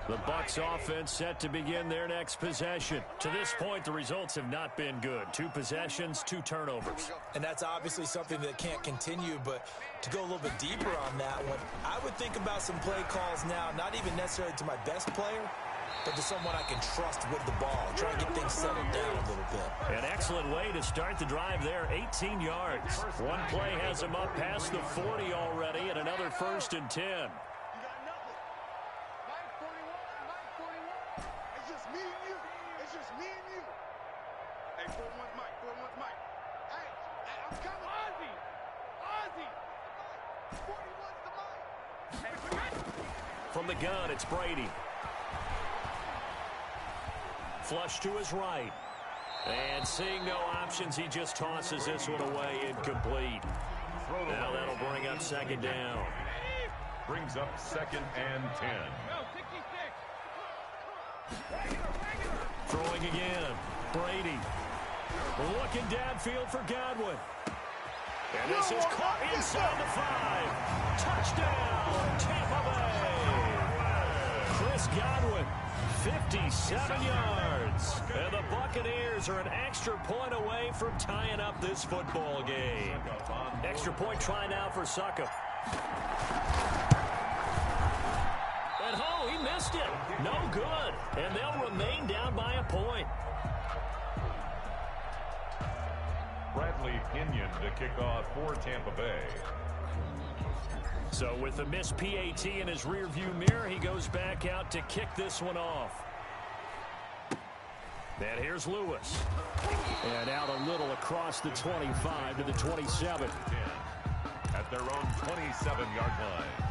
The Bucs offense set to begin their next possession. To this point, the results have not been good. 2 possessions, 2 turnovers. And that's obviously something that can't continue, but to go a little bit deeper on that one, I would think about some play calls now, not even necessarily to my best player, but to someone I can trust with the ball. Try and get things settled down a little bit. An excellent way to start the drive there, 18 yards. One play has him up past the 40 already, and another 1st and 10. From the gun, it's Brady. Flush to his right. And seeing no options, he just tosses this one away, incomplete. Now that'll bring up 2nd down. Brings up 2nd and 10. Throwing again. Brady. Looking downfield for Godwin. And this is caught inside the 5. Touchdown, Tampa Bay. Chris Godwin, 57 yards. And the Buccaneers are an extra point away from tying up this football game. Extra point try now for Succop. And he missed it. No good. And they'll remain down by a point. Bradley Pinion to kick off for Tampa Bay. So with the missed PAT in his rearview mirror, he goes back out to kick this one off. And here's Lewis. And out a little across the 25 to the 27. At their own 27-yard line.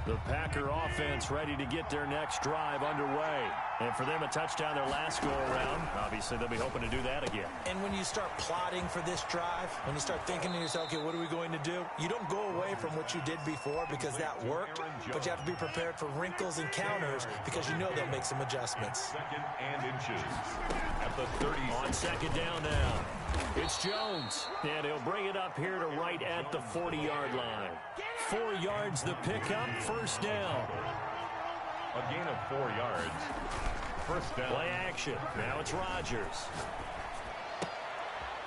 The Packer offense ready to get their next drive underway. And for them, a touchdown their last go-around. Obviously, they'll be hoping to do that again. And when you start plotting for this drive, when you start thinking to yourself, okay, what are we going to do? You don't go away from what you did before because that worked, but you have to be prepared for wrinkles and counters because you know they'll make some adjustments. 2nd and inches at the 30. On 2nd down now, it's Jones. And he'll bring it up here to right at the 40-yard line. 4 yards the pickup, 1st down. A gain of 4 yards. 1st down. Play action. Now it's Rodgers.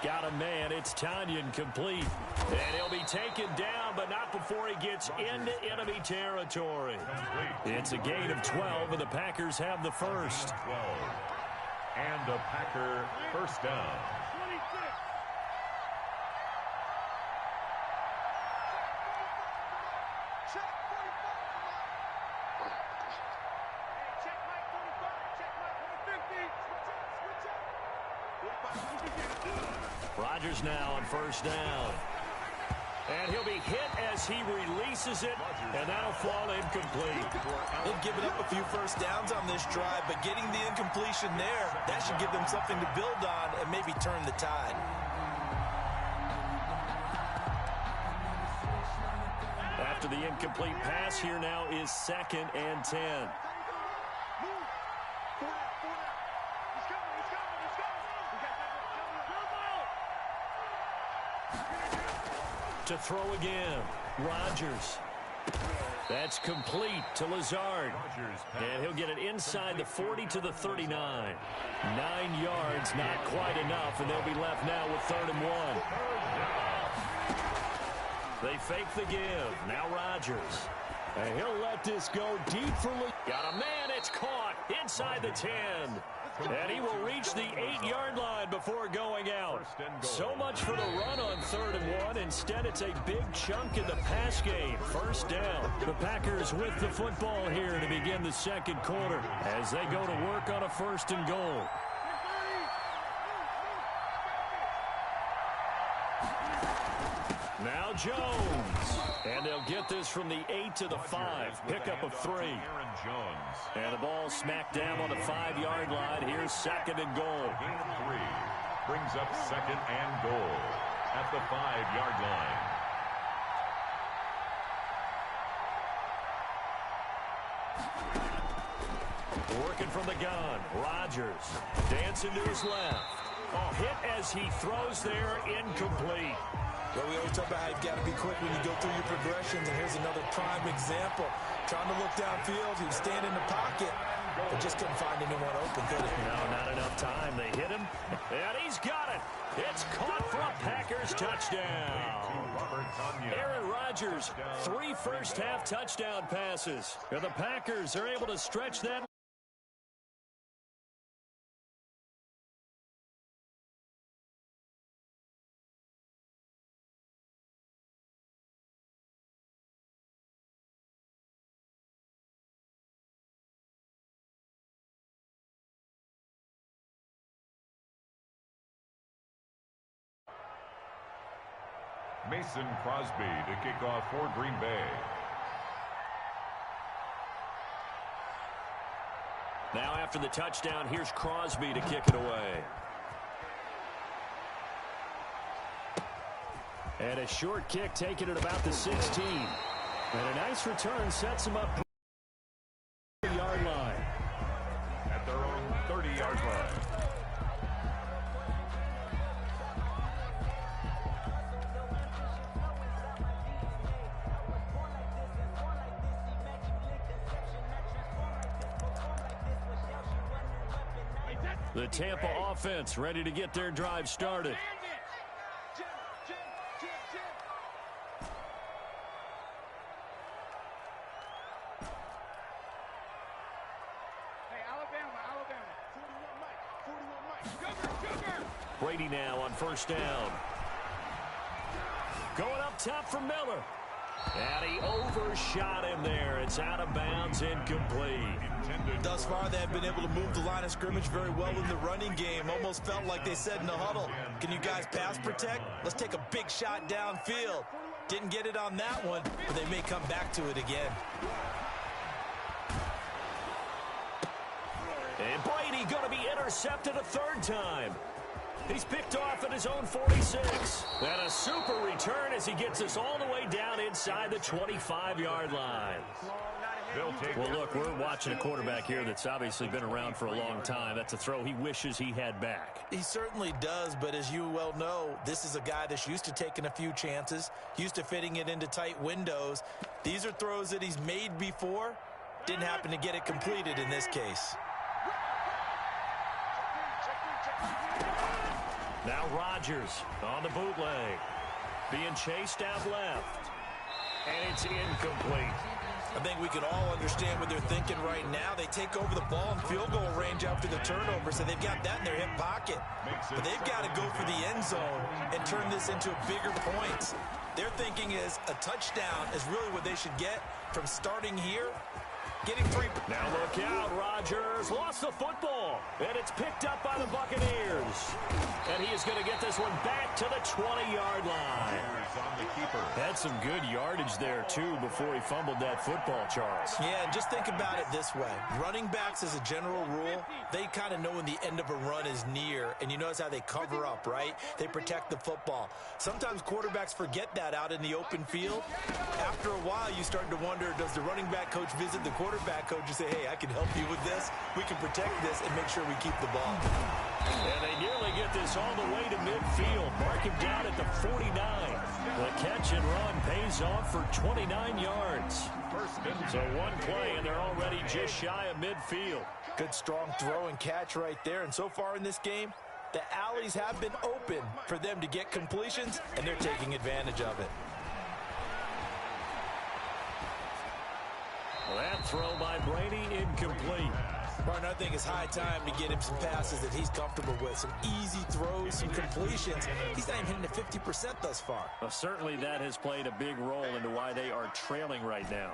Got a man. It's Tanyan complete. And he'll be taken down, but not before he gets into enemy territory. It's a gain of 12, and the Packers have the first. 12. And a Packer 1st down. Rodgers now on 1st down. And he'll be hit as he releases it, and that'll fall incomplete. They've given up a few 1st downs on this drive, but getting the incompletion there, that should give them something to build on and maybe turn the tide. After the incomplete pass, here now is 2nd and 10. To throw again, Rodgers. That's complete to Lazard. And he'll get it inside the 40 to the 39. 9 yards, not quite enough, and they'll be left now with 3rd and 1. They fake the give. Now Rodgers. And he'll let this go deep for Lee. Got a man, it's caught inside the 10. And he will reach the 8-yard line before going out. So much for the run on 3rd and 1. Instead, it's a big chunk in the pass game. 1st down. The Packers with the football here to begin the 2nd quarter as they go to work on a 1st and goal. Now Jones. And they'll get this from the 8 to the 5. Pickup of 3. And the ball smacked down on the 5-yard line. Here's 2nd and goal. Gain of 3. Brings up 2nd and goal at the 5-yard line. Working from the gun. Rodgers dancing to his left. Oh, hit as he throws there, incomplete. Well, we always talk about how you've got to be quick when you go through your progressions, and here's another prime example. Trying to look downfield, he was standing in the pocket, but just couldn't find anyone open, could he? No, not enough time. They hit him, and he's got it. It's caught for a Packers touchdown. Aaron Rodgers, 3 first-half touchdown passes. And the Packers are able to stretch that. Mason Crosby to kick off for Green Bay. Now after the touchdown, here's Crosby to kick it away. And a short kick taken at about the 16. And a nice return sets him up yard line. At their own 30-yard line. The Tampa offense ready to get their drive started. Brady now on first down. Going up top for Miller. And he overshot him there. It's out of bounds, incomplete. Thus far, they have been able to move the line of scrimmage very well in the running game. Almost felt like they said in the huddle, can you guys pass protect? Let's take a big shot downfield. Didn't get it on that one, but they may come back to it again. And Brady going to be intercepted a third time. He's picked off at his own 46. And a super return as he gets us all the way down inside the 25-yard line. Well, look, we're watching a quarterback here that's obviously been around for a long time. That's a throw he wishes he had back. He certainly does, but as you well know, this is a guy that's used to taking a few chances, used to fitting it into tight windows. These are throws that he's made before. Didn't happen to get it completed in this case. Now Rodgers on the bootleg. Being chased out left. And it's incomplete. I think we can all understand what they're thinking right now. They take over the ball in field goal range after the turnover, so they've got that in their hip pocket. But they've got to go for the end zone and turn this into bigger points. Their thinking is a touchdown is really what they should get from starting here. Getting 3. Now look out, Rodgers lost the football, and it's picked up by the Buccaneers. And he is going to get this one back to the 20-yard line. Had some good yardage there, too, before he fumbled that football, Charles. Yeah, and just think about it this way. Running backs, as a general rule, they kind of know when the end of a run is near, and you notice how they cover up, right? They protect the football. Sometimes quarterbacks forget that out in the open field. After a while, you start to wonder, does the running back coach visit the quarterback coach and say, hey, I can help you with this. We can protect this and make sure we keep the ball. And they nearly get this all the way to midfield. Mark him down at the 49. The catch and run pays off for 29 yards. So one play, and they're already just shy of midfield. Good strong throw and catch right there. And so far in this game, the alleys have been open for them to get completions, and they're taking advantage of it. That throw by Brady incomplete. Martin, I think it's high time to get him some passes that he's comfortable with. Some easy throws, some completions. He's not even hitting the 50% thus far. Well, certainly that has played a big role into why they are trailing right now.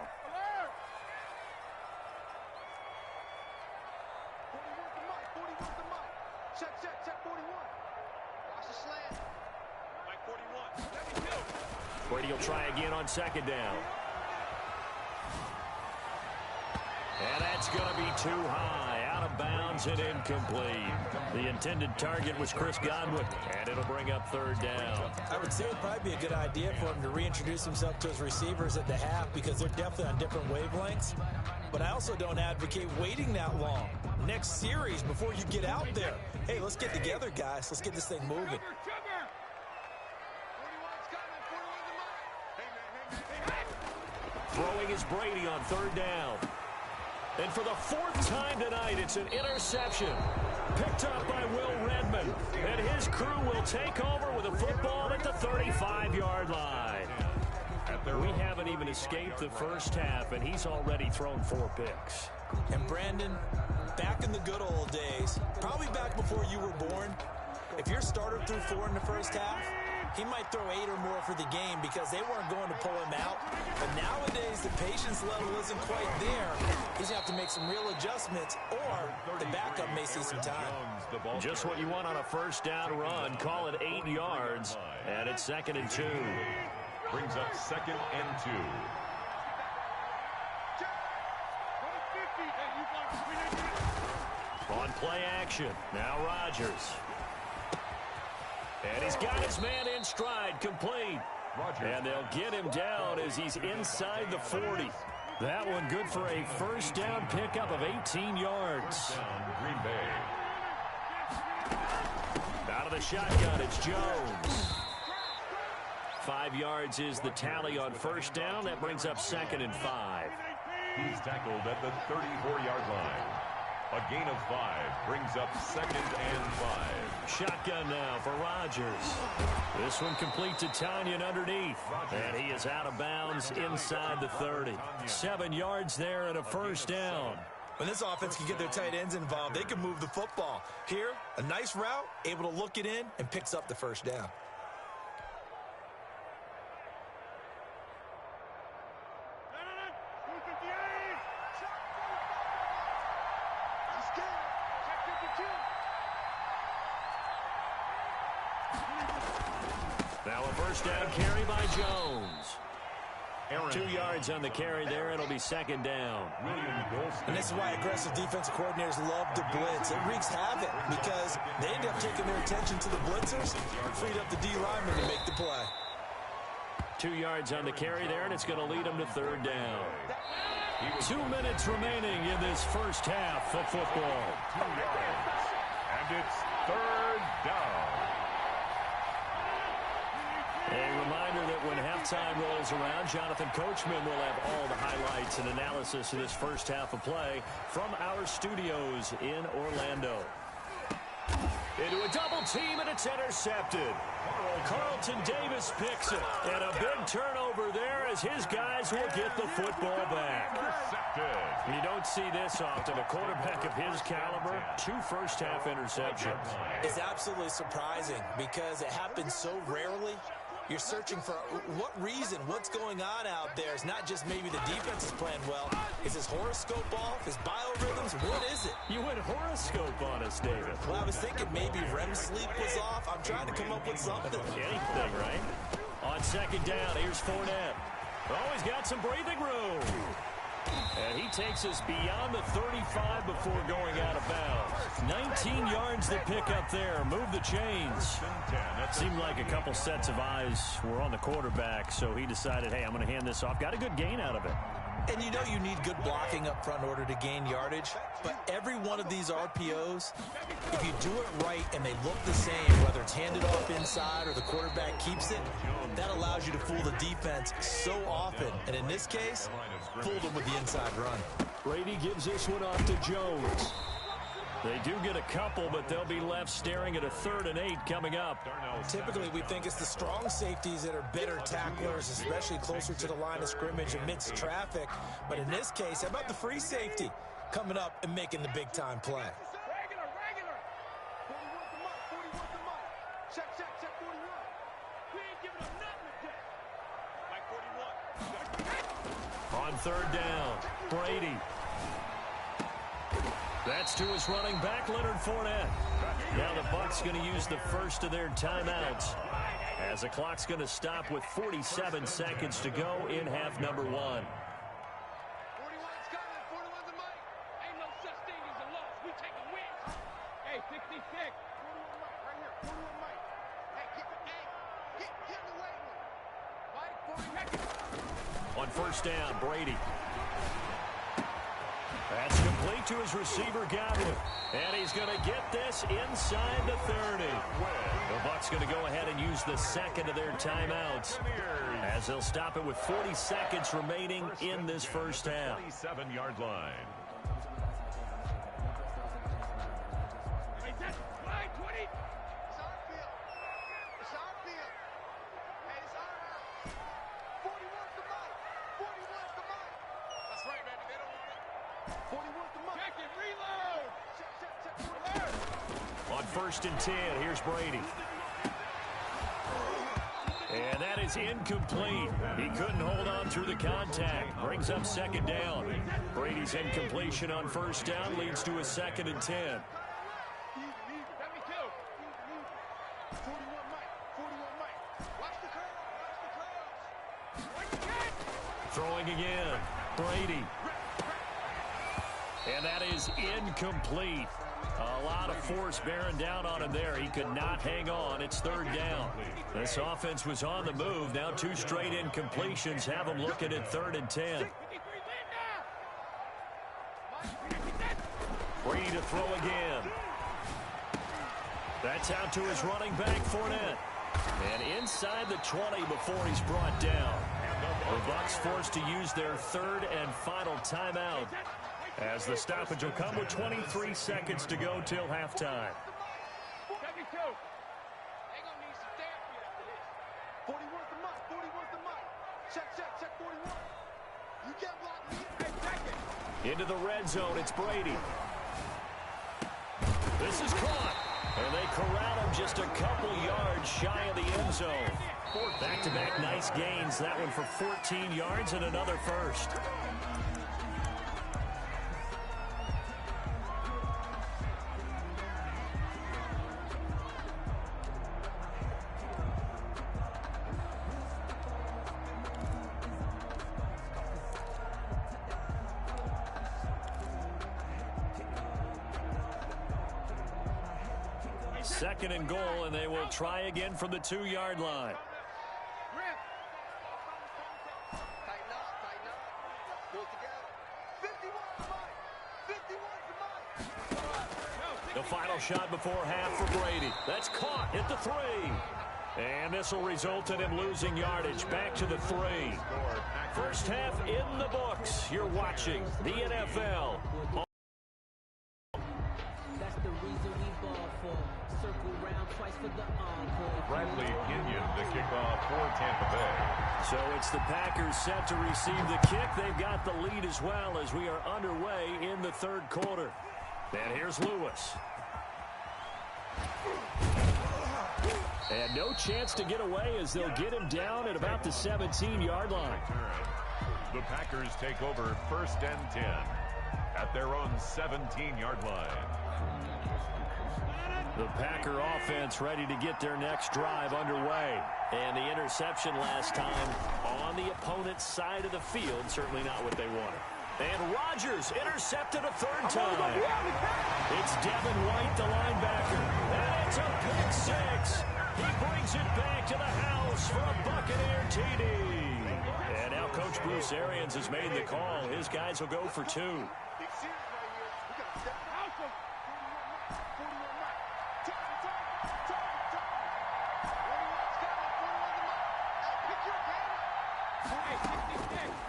Brady will try again on second down. And that's going to be too high, out of bounds and incomplete. The intended target was Chris Godwin, and it'll bring up third down. I would say it would probably be a good idea for him to reintroduce himself to his receivers at the half because they're definitely on different wavelengths. But I also don't advocate waiting that long. Next series, before you get out there, hey, let's get together, guys. Let's get this thing moving. Throwing is Brady on third down. And for the fourth time tonight, it's an interception. Picked up by Will Redmond. And his crew will take over with a football at the 35-yard line. We haven't even escaped the first half, and he's already thrown 4 picks. And Brandon, back in the good old days, probably back before you were born, if your starter threw 4 in the first half, he might throw 8 or more for the game because they weren't going to pull him out. But nowadays, the patience level isn't quite there. He's going to have to make some real adjustments, or the backup may see some time. Just what you want on a first down run. Call it 8 yards, and it's 2nd and 2. Brings up 2nd and 2. On play action, now Rodgers. And he's got his man in stride, complete. And they'll get him down as he's inside the 40. That one good for a first down pickup of 18 yards. Green Bay. Out of the shotgun, it's Jones. 5 yards is the tally on first down. That brings up 2nd and 5. He's tackled at the 34-yard line. A gain of 5 brings up 2nd and 5. Shotgun now for Rodgers. This one complete to Tanyan underneath. And he is out of bounds inside the 30. 7 yards there and a first down. When this offense can get their tight ends involved, they can move the football. Here, a nice route, able to look it in, and picks up the first down. Now a first down carry by Jones. 2 yards on the carry there. It'll be 2nd down. And this is why aggressive defensive coordinators love to blitz. It wreaks havoc because they end up taking their attention to the blitzers, freed up the D lineman to make the play. 2 yards on the carry there, and it's going to lead them to 3rd down. 2 minutes remaining in this first half of football. 2 yards. And it's 3rd down. A reminder that when halftime rolls around, Jonathan Coachman will have all the highlights and analysis of this first half of play from our studios in Orlando. Into a double team, and it's intercepted. Carlton Davis picks it. And a big turnover there as his guys will get the football back. You don't see this often. A quarterback of his caliber, 2 first-half interceptions. It's absolutely surprising because it happens so rarely. You're searching for what reason, what's going on out there. It's not just maybe the defense is playing well. Is his horoscope off? His biorhythms? What is it? You went horoscope on us, David. Well, I was thinking maybe REM sleep was off. I'm trying to come up with something. Anything, right? On 2nd down, here's Fournette. Oh, he's got some breathing room. And he takes us beyond the 35 before going out of bounds. 19 yards to pick up there. Move the chains. It seemed like a couple sets of eyes were on the quarterback, so he decided, hey, I'm going to hand this off. Got a good gain out of it. And you know you need good blocking up front in order to gain yardage. But every one of these RPOs, if you do it right and they look the same, whether it's handed off inside or the quarterback keeps it, that allows you to fool the defense so often. And in this case, fooled them with the inside run. Brady gives this one off to Jones. They do get a couple, but they'll be left staring at a 3rd and 8 coming up. Typically, we think it's the strong safeties that are better tacklers, especially closer to the line of scrimmage amidst traffic. But in this case, how about the free safety coming up and making the big-time play? On 3rd down, Brady. That's to his running back, Leonard Fournette. Now the Bucs going to use the first of their timeouts as the clock's going to stop with 47 seconds to go in half number 1. 41's coming. 41's a mic. Ain't no such thing as a loss. We take a win. Hey, 66. 41 mic right here. 41 mic. Hey, get the weight one. Mike, 40 On first down, Brady. That's complete to his receiver, Godwin. And he's going to get this inside the 30. The Bucs going to go ahead and use the second of their timeouts as they'll stop it with 40 seconds remaining in this first half. 27-yard line. On 1st and 10, here's Brady. And that is incomplete. He couldn't hold on through the contact. Brings up 2nd down. Brady's incompletion on 1st down leads to a 2nd and 10. Throwing again. Brady. And that is incomplete. A lot of force bearing down on him there. He could not hang on. It's 3rd down. This offense was on the move. Now 2 straight incompletions have him looking at 3rd and 10. Brady to throw again. That's out to his running back, Fournette. And inside the 20 before he's brought down. The Bucs forced to use their 3rd and final timeout, as the stoppage will come with 23 seconds to go till halftime. 41. Into the red zone, it's Brady. This is caught, and they corral him just a couple yards shy of the end zone. Back-to-back nice gains, that one for 14 yards and another first. Second and goal, and they will try again from the 2-yard line. The final shot before half for Brady. That's caught at the 3. And this will result in him losing yardage back to the 3. First half in the books. You're watching the NFL. Bradley Pinion, the kickoff for Tampa Bay. So it's the Packers set to receive the kick. They've got the lead as well as we are underway in the 3rd quarter. And here's Lewis. And no chance to get away as they'll get him down at about the 17-yard line. The Packers take over 1st and 10 at their own 17-yard line. The Packer offense ready to get their next drive underway. And the interception last time on the opponent's side of the field, certainly not what they wanted. And Rodgers intercepted a 3rd time. It's Devin White, the linebacker. And it's a pick 6. He brings it back to the house for a Buccaneer TD. And now Coach Bruce Arians has made the call. His guys will go for 2.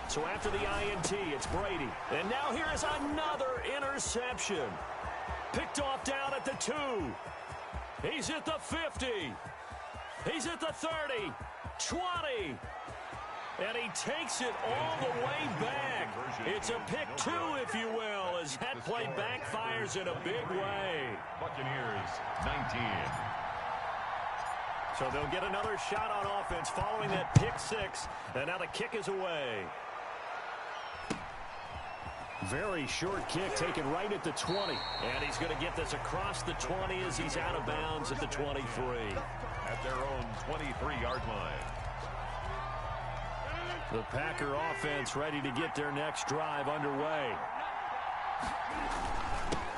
So after the INT, it's Brady. And now here is another interception. Picked off down at the 2. He's at the 50. He's at the 30. 20. And he takes it all the way back. It's a pick 2, if you will, as that play backfires in a big way. Buccaneers, 19. So they'll get another shot on offense following that pick 6. And now the kick is away. Very short kick taken right at the 20. And he's going to get this across the 20 as he's out of bounds at the 23. At their own 23-yard line. The Packer offense ready to get their next drive underway.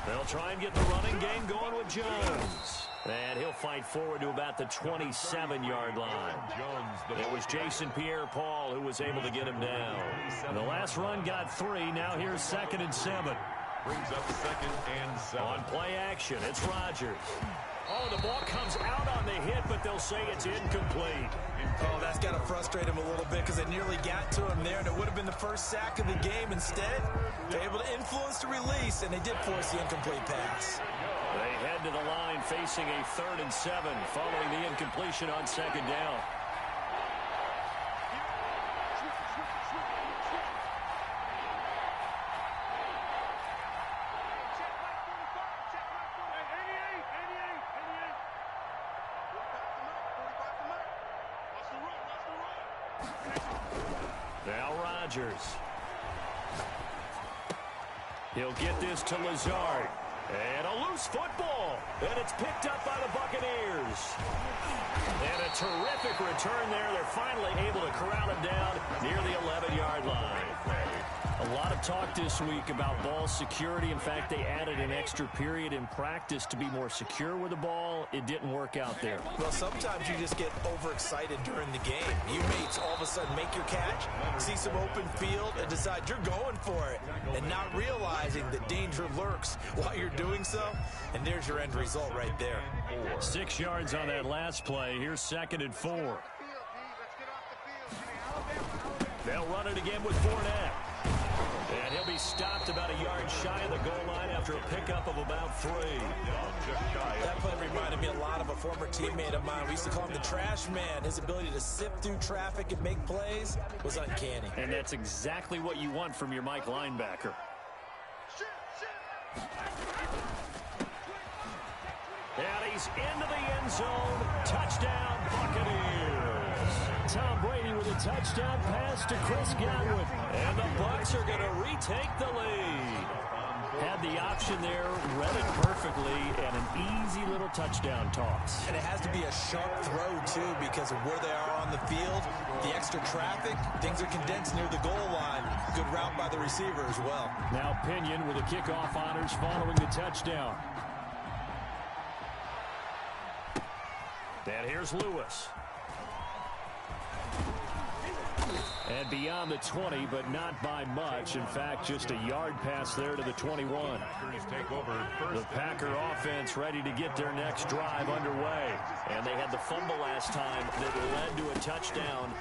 They'll try and get the running game going with Jones. And he'll fight forward to about the 27-yard line. It was Jason Pierre-Paul who was able to get him down. The last run got 3. Now here's 2nd and 7. Brings up 2nd and 7. On play action, it's Rodgers. Oh, the ball comes out on the hit, but they'll say it's incomplete. Oh, that's got to frustrate him a little bit because they nearly got to him there, and it would have been the first sack of the game. Instead, they're able to influence the release, and they did force the incomplete pass. They head to the line facing a 3rd and 7 following the incompletion on 2nd down. Now Rodgers. He'll get this to Lazard. And a loose football. And it's picked up by the Buccaneers. And a terrific return there. They're finally able to corral him down near the 11-yard line. A lot of talk this week about ball security. In fact, they added an extra period in practice to be more secure with the ball. It didn't work out there. Well, sometimes you just get overexcited during the game. You mates all of a sudden make your catch, see some open field, and decide you're going for it, and not realizing that danger lurks while you're doing so. And there's your end result right there. 6 yards on that last play. Here's 2nd and 4. They'll run it again with Fournette. And he'll be stopped about a yard shy of the goal line after a pickup of about 3. That play reminded me a lot of a former teammate of mine. We used to call him the trash man. His ability to sift through traffic and make plays was uncanny. And that's exactly what you want from your Mike linebacker. And he's into the end zone. Touchdown, Buccaneers. Tom Brady with a touchdown pass to Chris Godwin. And the Bucs are going to retake the lead. Had the option there, read it perfectly, and an easy little touchdown toss. And it has to be a sharp throw, too, because of where they are on the field, the extra traffic, things are condensed near the goal line. Good route by the receiver as well. Now Pinion with the kickoff honors following the touchdown. And here's Lewis. And beyond the 20, but not by much. In fact, just a yard pass there to the 21. The Packer offense ready to get their next drive underway. And they had the fumble last time that led to a touchdown.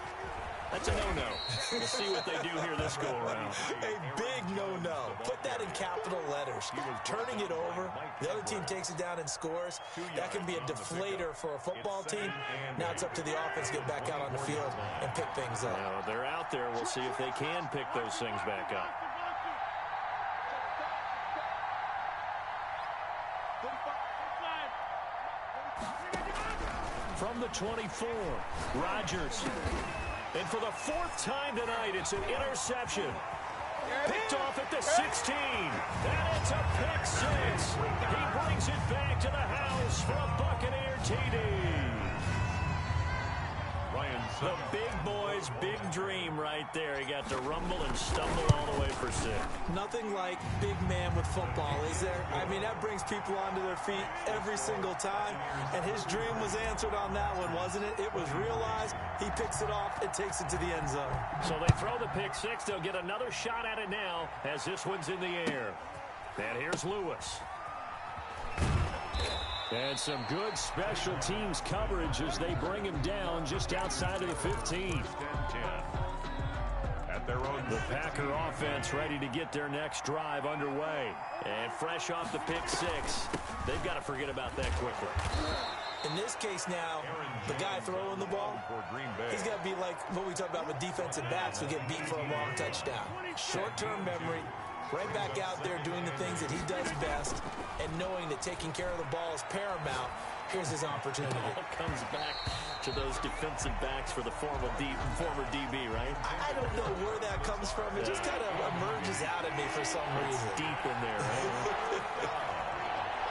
That's a no-no. We'll see what they do here this go-around. A big no-no. Put that in capital letters. Turning it over, the other team takes it down and scores. That can be a deflator for a football team. Now it's up to the offense to get back out on the field and pick things up. Well, they're out there. We'll see if they can pick those things back up. From the 24, Rodgers. And for the 4th time tonight, it's an interception. Picked off at the 16. And it's a pick 6. He brings it back to the house for a Buccaneer TD. The big boy's big dream right there. He got to rumble and stumble all the way for 6. Nothing like big man with football, is there? I mean, that brings people onto their feet every single time. And his dream was answered on that one, wasn't it? It was realized. He picks it off and takes it to the end zone. So they throw the pick 6. They'll get another shot at it now as this one's in the air. And here's Lewis. And some good special teams coverage as they bring him down just outside of the 15. The Packer offense ready to get their next drive underway. And fresh off the pick 6, they've got to forget about that quickly. In this case now, the guy throwing the ball, he's got to be like what we talk about with defensive backs who get beat for a long touchdown. Short-term memory, right back out there doing the things that he does best, and knowing that taking care of the ball is paramount. Here's his opportunity. It all comes back to those defensive backs for the former DB, right? I don't know where that comes from. It just kind of emerges out of me for some reason. It's deep in there, right?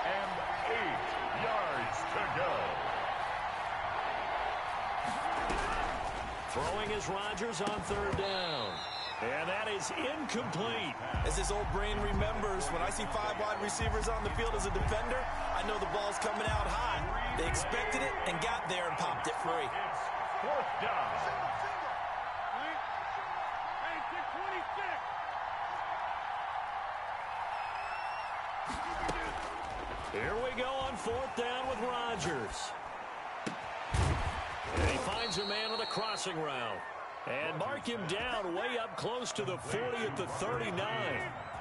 And 8 yards to go. Throwing is Rodgers on 3rd down. And that is incomplete. As his old brain remembers, when I see 5 wide receivers on the field as a defender, I know the ball's coming out high. They expected it and got there and popped it free. It's 4th down. Here we go on fourth down with Rodgers. And he finds a man on the crossing route. And mark him down way up close to the 40 at the 39.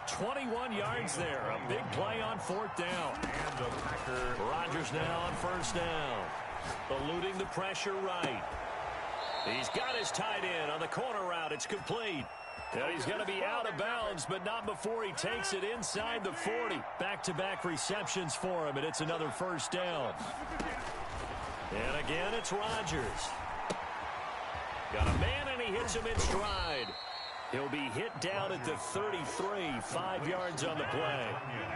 21 yards there. A big play on fourth down. And the Packer. Rodgers now on first down. Eluding the pressure right. He's got his tight end on the corner route. It's complete. And he's going to be out of bounds, but not before he takes it inside the 40. Back-to-back receptions for him, and it's another first down. And again, it's Rodgers. Got a man, and he hits him in stride. He'll be hit down at the 33, 5 yards on the play.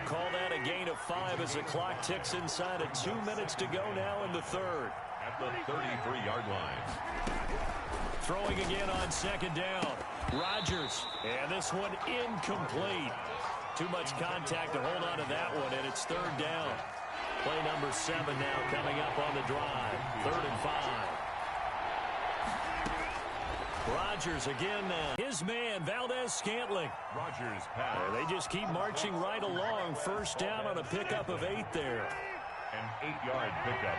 Call that a gain of 5 as the clock ticks inside of 2 minutes to go now in the third. At the 33-yard line. Throwing again on second down. Rodgers, and this one incomplete. Too much contact to hold on to that one, and it's third down. Play number 7 now coming up on the drive. 3rd and 5. Rodgers again now. His man, Valdez-Scantling. Rodgers pass. They just keep marching right along. First down on a pickup of 8 there. An 8-yard pickup.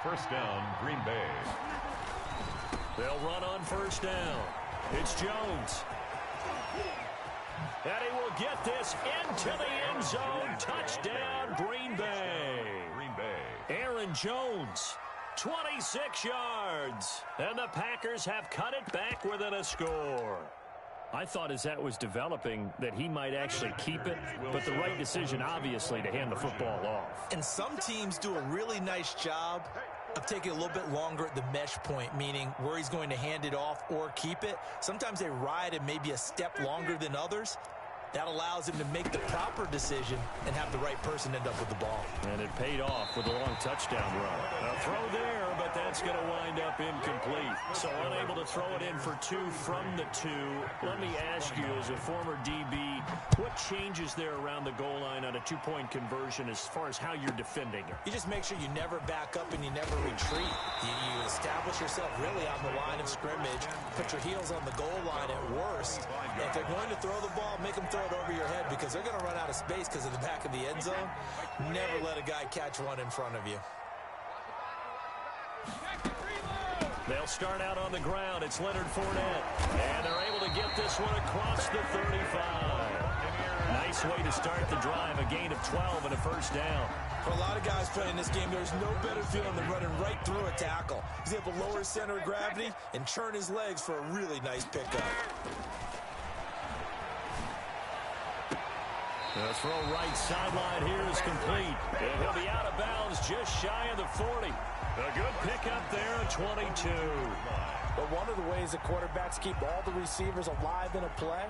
First down, Green Bay. They'll run on first down. It's Jones. And he will get this into the end zone. Touchdown, Green Bay. Green Bay. Aaron Jones, 26 yards. And the Packers have cut it back within a score. I thought as that was developing that he might actually keep it, but the right decision, obviously, to hand the football off. And some teams do a really nice job of taking a little bit longer at the mesh point, meaning where he's going to hand it off or keep it. Sometimes they ride it maybe a step longer than others. That allows him to make the proper decision and have the right person end up with the ball. And it paid off with a long touchdown run. A throw there, but that's going to wind up incomplete. So unable to throw it in for 2 from the 2. Let me ask you, as a former DB, what changes there around the goal line on a 2-point conversion as far as how you're defending it? You just make sure you never back up and you never retreat. You establish yourself really on the line of scrimmage, put your heels on the goal line at worst. And if they're going to throw the ball, make them throw it over your head because they're going to run out of space because of the back of the end zone. Never let a guy catch one in front of you. They'll start out on the ground. It's Leonard Fournette. And they're able to get this one across the 35. Nice way to start the drive. A gain of 12 and a first down. For a lot of guys playing this game, there's no better feeling than running right through a tackle. He's able to lower his center of gravity and churn his legs for a really nice pickup. The throw right sideline here is complete. And he'll be out of bounds just shy of the 40. A good pickup there at 22. But one of the ways that quarterbacks keep all the receivers alive in a play,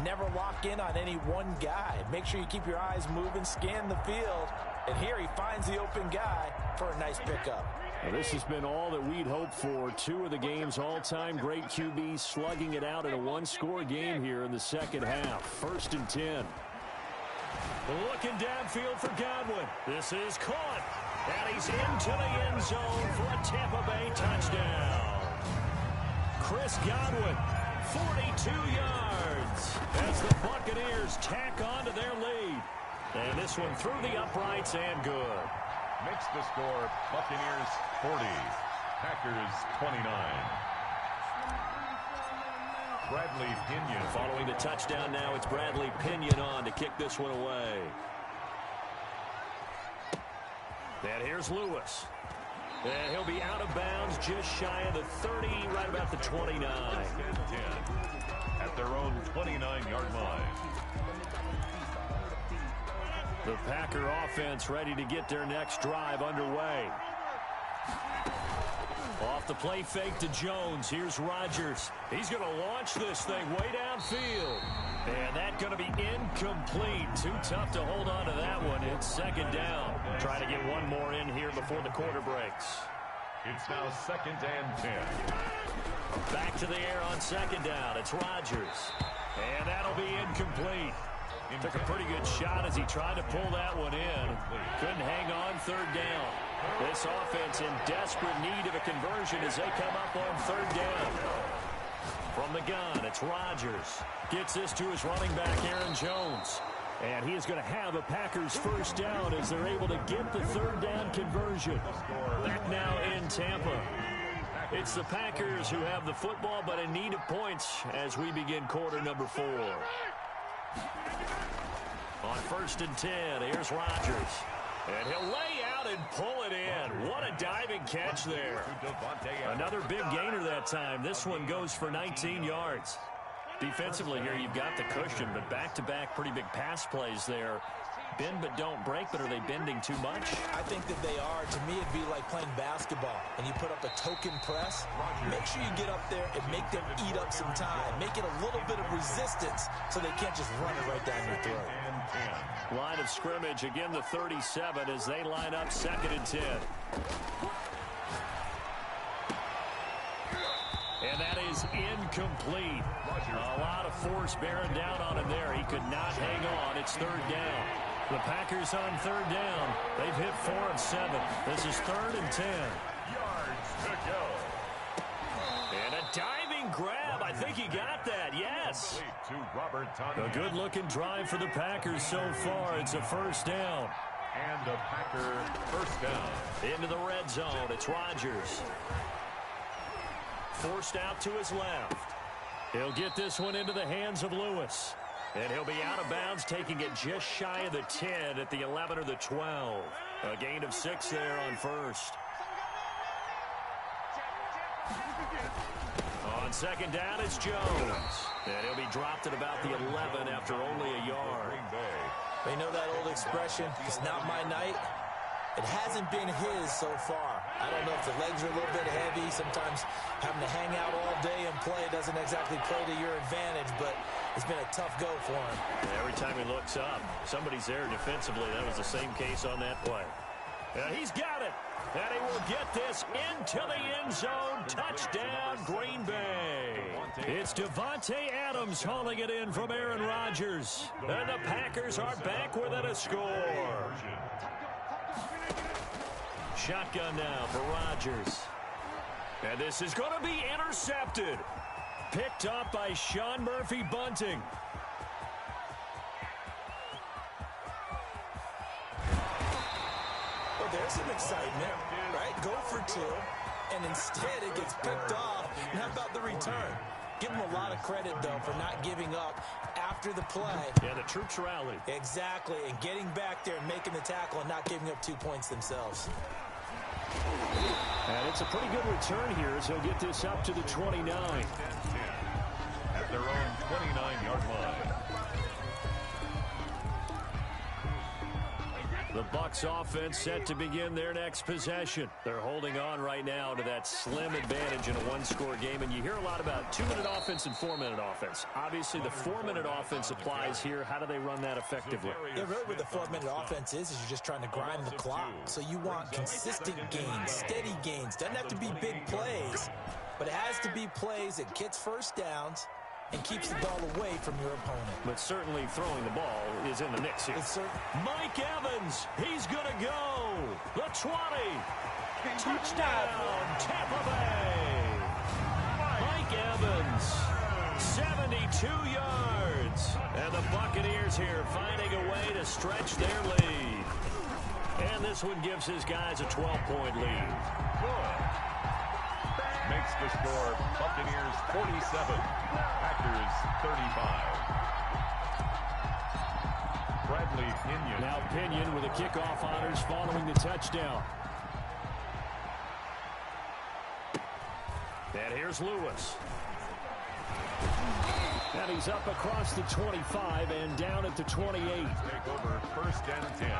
never lock in on any one guy. Make sure you keep your eyes moving, scan the field. And here he finds the open guy for a nice pickup. Well, this has been all that we'd hoped for. 2 of the game's all-time great QBs slugging it out in a one-score game here in the second half. 1st and 10. Looking downfield for Godwin. This is caught. And he's into the end zone for a Tampa Bay touchdown. Chris Godwin, 42 yards. As the Buccaneers tack on to their lead. And this one through the uprights and good. Makes the score Buccaneers 40, Packers 29. Bradley Pinion. Following the touchdown now, it's Bradley Pinion on to kick this one away. And here's Lewis. And he'll be out of bounds just shy of the 30, right about the 29. 10 at their own 29-yard line. The Packer offense ready to get their next drive underway. Off the play fake to Jones. Here's Rodgers. He's going to launch this thing way downfield. And that's going to be incomplete. Too tough to hold on to that one. It's second down. Trying to get one more in here before the quarter breaks. It's now 2nd and 10. Back to the air on second down. It's Rodgers. And that'll be incomplete. Took a pretty good shot as he tried to pull that one in. Couldn't hang on third down. This offense in desperate need of a conversion as they come up on third down. From the gun, it's Rodgers. Gets this to his running back, Aaron Jones. And he is going to have a Packers first down as they're able to get the third down conversion. Back now in Tampa. It's the Packers who have the football, but in need of points as we begin quarter number 4. On 1st and 10, here's Rodgers. And he'll lay out and pull it in. What a diving catch there. Another big gainer that time. This one goes for 19 yards. Defensively here, you've got the cushion, but back-to-back pretty big pass plays there. Bend but don't break, but are they bending too much? I think that they are. To me, it'd be like playing basketball, and you put up a token press. Make sure you get up there and make them eat up some time. Make it a little bit of resistance so they can't just run it right down your throat. Line of scrimmage, again the 37 as they line up 2nd and 10. And that is incomplete. A lot of force bearing down on him there. He could not hang on. It's 3rd down. The Packers on 3rd down. They've hit 4 of 7. This is 3rd and 10. Yards to go. And a diving grab. I think he got that. Yes. To Robert A good-looking drive for the Packers so far. It's a first down. And a Packer first down. Into the red zone. It's Rodgers. Forced out to his left. He'll get this one into the hands of Lewis. And he'll be out of bounds, taking it just shy of the 10 at the 11 or the 12. A gain of 6 there on 1st. On 2nd down, it's Jones. And he'll be dropped at about the 11 after only a yard. They know that old expression, it's not my night. It hasn't been his so far. I don't know if the legs are a little bit heavy. Sometimes having to hang out all day and play doesn't exactly play to your advantage, but it's been a tough go for him. Every time he looks up, somebody's there defensively. That was the same case on that play. He's got it. And he will get this into the end zone. Touchdown, Green Bay. It's Davante Adams hauling it in from Aaron Rodgers. And the Packers are back within a score. Shotgun now for Rodgers. And this is going to be intercepted. Picked up by Sean Murphy-Bunting. Well, there's some excitement, right? Go for 2, and instead it gets picked off. And how about the return? Give him a lot of credit, though, for not giving up after the play. Yeah, the troops rallied. Exactly, and getting back there and making the tackle and not giving up 2 points themselves. And it's a pretty good return here as he'll get this up to the 29. At their own 29-yard line. The Bucs offense set to begin their next possession. They're holding on right now to that slim advantage in a one-score game. And you hear a lot about 2-minute offense and 4-minute offense. Obviously, the 4-minute offense applies here. How do they run that effectively? Yeah, really what the 4-minute offense is you're just trying to grind the clock. So you want consistent gains, steady gains. Doesn't have to be big plays, but it has to be plays that gets first downs and keeps the ball away from your opponent. But certainly throwing the ball is in the mix here. Mike Evans, he's going to go. The 20. Touchdown, Tampa Bay. Mike Evans, 72 yards. And the Buccaneers here finding a way to stretch their lead. And this one gives his guys a 12-point lead. Makes the score Buccaneers 47, Packers 35. Bradley Pinion. Now Pinion with the kickoff honors following the touchdown. And here's Lewis. And he's up across the 25 and down at the 28. Take over 1st and 10.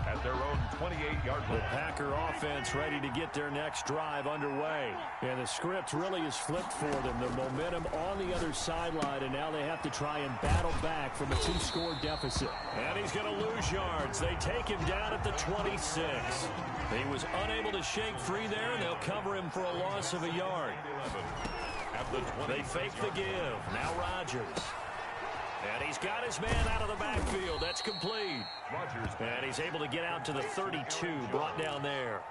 At their own 28-yard line. The Packer offense ready to get their next drive underway. And the script really is flipped for them. The momentum on the other sideline, and now they have to try and battle back from a 2-score deficit. And he's going to lose yards. They take him down at the 26. He was unable to shake free there, and they'll cover him for a loss of a yard. They fake the give. Now Rodgers. And he's got his man out of the backfield. That's complete. And he's able to get out to the 32, brought down there.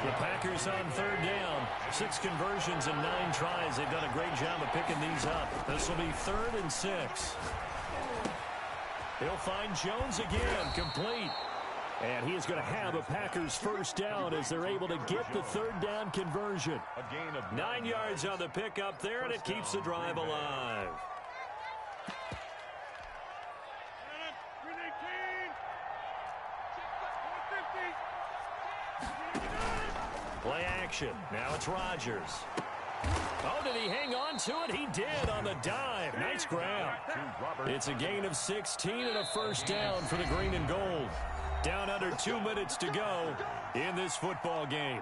The Packers on 3rd down. 6 conversions and 9 tries. They've done a great job of picking these up. This will be 3rd and 6. He'll find Jones again, complete. And he is going to have a Packers first down as they're able to get the third down conversion. A gain of 9 yards on the pickup there, and it keeps the drive alive. Play action. Now it's Rodgers. Oh, did he hang on to it? He did on the dive. Nice grab. It's a gain of 16 and a first down for the green and gold. Down under 2 minutes to go in this football game.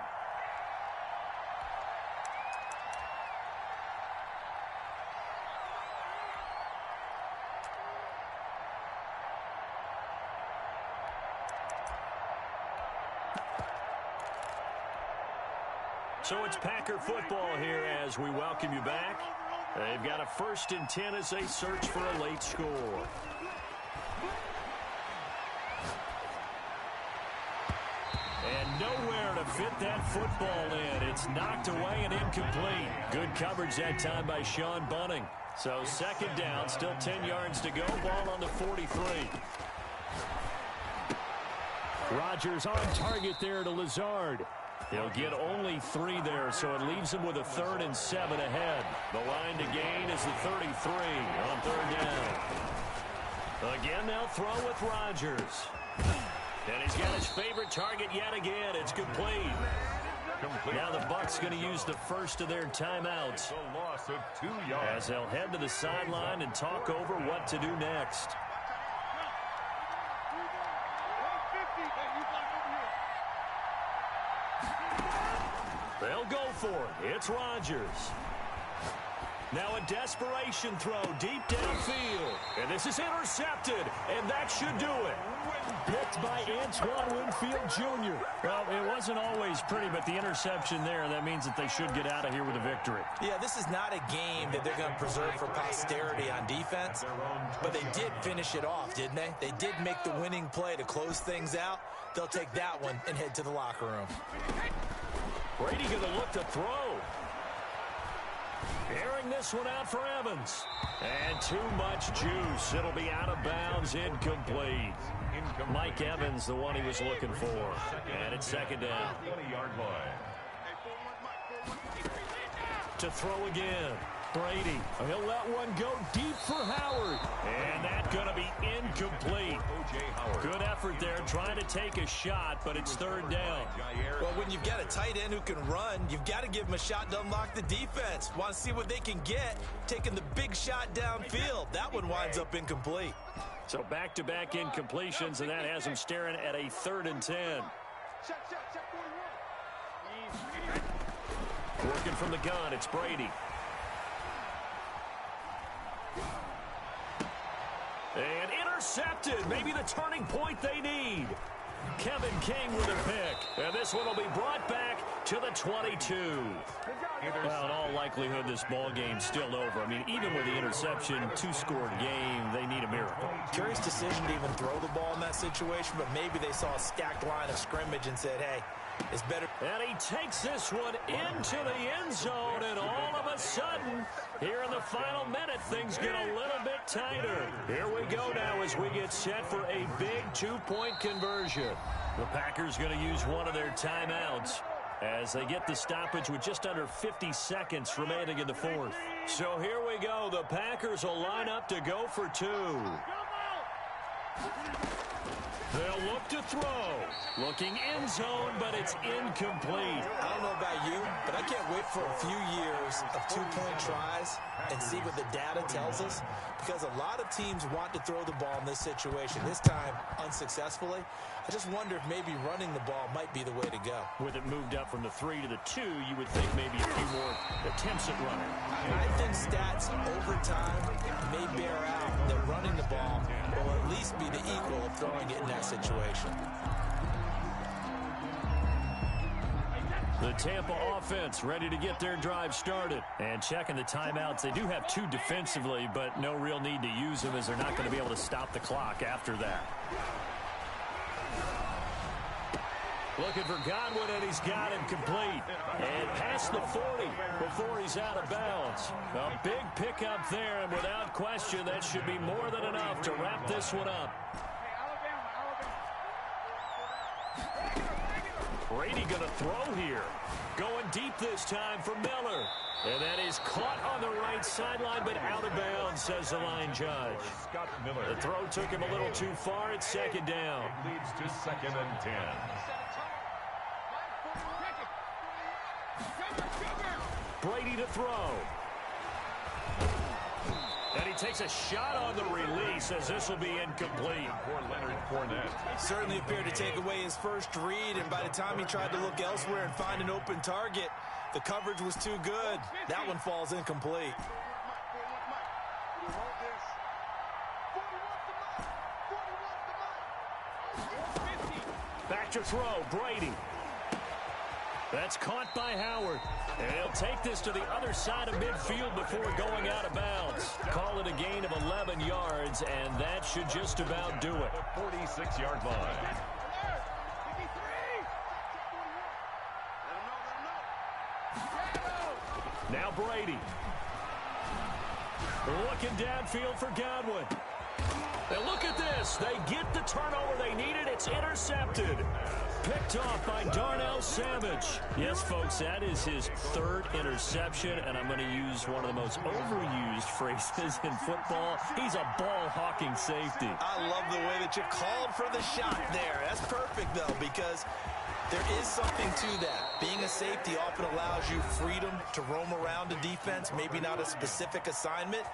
So it's Packer football here as we welcome you back. They've got a 1st and 10 as they search for a late score. And nowhere to fit that football in. It's knocked away and incomplete. Good coverage that time by Sean Bunting. So 2nd down, still 10 yards to go. Ball on the 43. Rodgers on target there to Lazard. He'll get only 3 there, so it leaves him with a 3rd and 7 ahead. The line to gain is the 33 on 3rd down. Again, they'll throw with Rodgers. And he's got his favorite target yet again. It's complete. Now the Bucs going to use the first of their timeouts. a loss of 2 yards. As they'll head to the sideline and talk over what to do next. They'll go for it. It's Rodgers. Now a desperation throw deep downfield. And this is intercepted. And that should do it. Picked by Antoine Winfield Jr. Well, it wasn't always pretty, but the interception there, that means that they should get out of here with a victory. Yeah, this is not a game that they're going to preserve for posterity on defense. But they did finish it off, didn't they? They did make the winning play to close things out. They'll take that one and head to the locker room. Brady going to look to throw. Airing this one out for Evans. And too much juice. It'll be out of bounds, incomplete. Mike Evans, the one he was looking for. And it's 2nd down. 20-yard line. To throw again. Brady. He'll let one go deep for Howard. And that's going to be incomplete. O.J. Howard. Good effort there trying to take a shot, but it's 3rd down. Well, when you've got a tight end who can run, you've got to give him a shot to unlock the defense. Want to see what they can get, taking the big shot downfield. That one winds up incomplete. So back-to-back incompletions, and that has him staring at a 3rd and 10. Working from the gun, it's Brady. And intercepted. Maybe the turning point they need. Kevin King with a pick. And this one will be brought back to the 22. Well, in all likelihood, this ball game's still over. I mean, even with the interception, 2-score game, they need a miracle. Curious decision to even throw the ball in that situation, but maybe they saw a stacked line of scrimmage and said, hey, it's better. And he takes this one into the end zone, and all of a sudden, here in the final minute, things get a little bit tighter. Here we go now as we get set for a big 2-point conversion. The Packers going to use one of their timeouts as they get the stoppage with just under 50 seconds remaining in the 4th. So here we go. The Packers will line up to go for 2. They'll look to throw. Looking end zone, but it's incomplete. I don't know about you, but I can't wait for a few years of 2-point tries and see what the data tells us, because a lot of teams want to throw the ball in this situation. This time, unsuccessfully. I just wonder if maybe running the ball might be the way to go. With it moved up from the 3 to the 2, you would think maybe a few more attempts at running. I think stats over time may bear out that running the ball will at least be the equal of throwing it in that situation. The Tampa offense ready to get their drive started. And checking the timeouts, they do have 2 defensively, but no real need to use them as they're not going to be able to stop the clock after that. Looking for Godwin, and he's got him complete. And past the 40 before he's out of bounds. A big pickup there, and without question, that should be more than enough to wrap this one up. Brady going to throw here. Going deep this time for Miller. And that is caught on the right sideline, but out of bounds, says the line judge. Scott Miller. The throw took him a little too far. It's second down. It leads to 2nd and 10. Brady to throw. And he takes a shot on the release as this will be incomplete. For Leonard Fournette. Certainly appeared to take away his first read, and by the time he tried to look elsewhere and find an open target, the coverage was too good. That one falls incomplete. Back to throw, Brady. That's caught by Howard. And he'll take this to the other side of midfield before going out of bounds. Call it a gain of 11 yards, and that should just about do it. The 46-yard line. Now Brady. Looking downfield for Godwin. And look at this. They get the turnover they needed. It's intercepted. Picked off by Darnell Savage. Yes, folks, that is his third interception, and I'm going to use one of the most overused phrases in football. He's a ball-hawking safety. I love the way that you called for the shot there. That's perfect, though, because there is something to that. Being a safety often allows you freedom to roam around a defense, maybe not a specific assignment.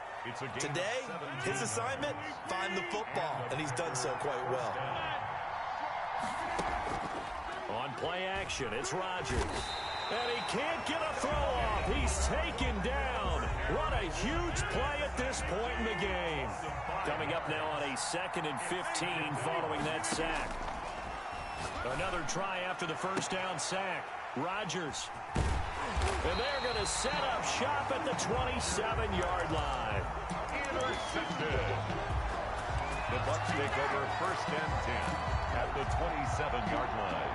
Today, his assignment, find the football, and he's done so quite well. On play action, it's Rodgers. And he can't get a throw off. He's taken down. What a huge play at this point in the game. Coming up now on a 2nd and 15 following that sack. Another try after the first down sack. Rodgers. And they're going to set up shop at the 27-yard line. Intercepted. The Bucs take over 1st and 10 at the 27-yard line.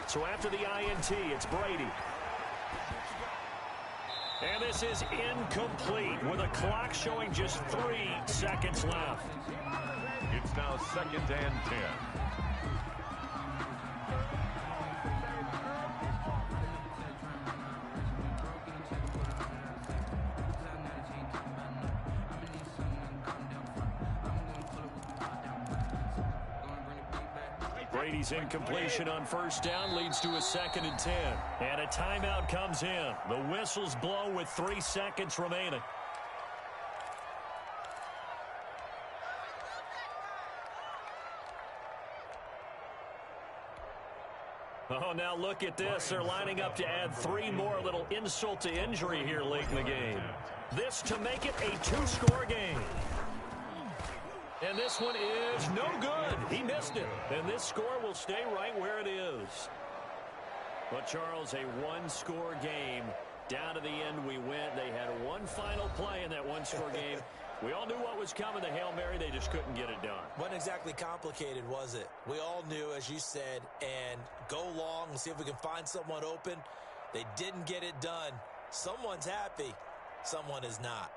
So after the INT, it's Brady. And this is incomplete with a clock showing just 3 seconds left. It's now 2nd and 10. Brady's incompletion on first down leads to a 2nd and 10. And a timeout comes in. The whistles blow with 3 seconds remaining. Oh, now look at this. They're lining up to add 3 more, a little insult to injury here late in the game. This to make it a 2-score game. And this one is no good. He missed it. And this score will stay right where it is. But, Charles, a 1-score game. Down to the end we went. They had one final play in that 1-score game. We all knew what was coming, the Hail Mary. They just couldn't get it done. Wasn't exactly complicated, was it? We all knew, as you said, and go long and see if we can find someone open. They didn't get it done. Someone's happy. Someone is not.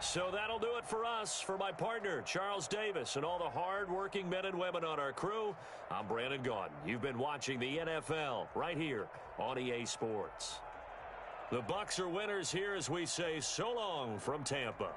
So that'll do it for us. For my partner, Charles Davis, and all the hard-working men and women on our crew, I'm Brandon Gaudin. You've been watching the NFL right here on EA Sports. The Bucs are winners here as we say so long from Tampa.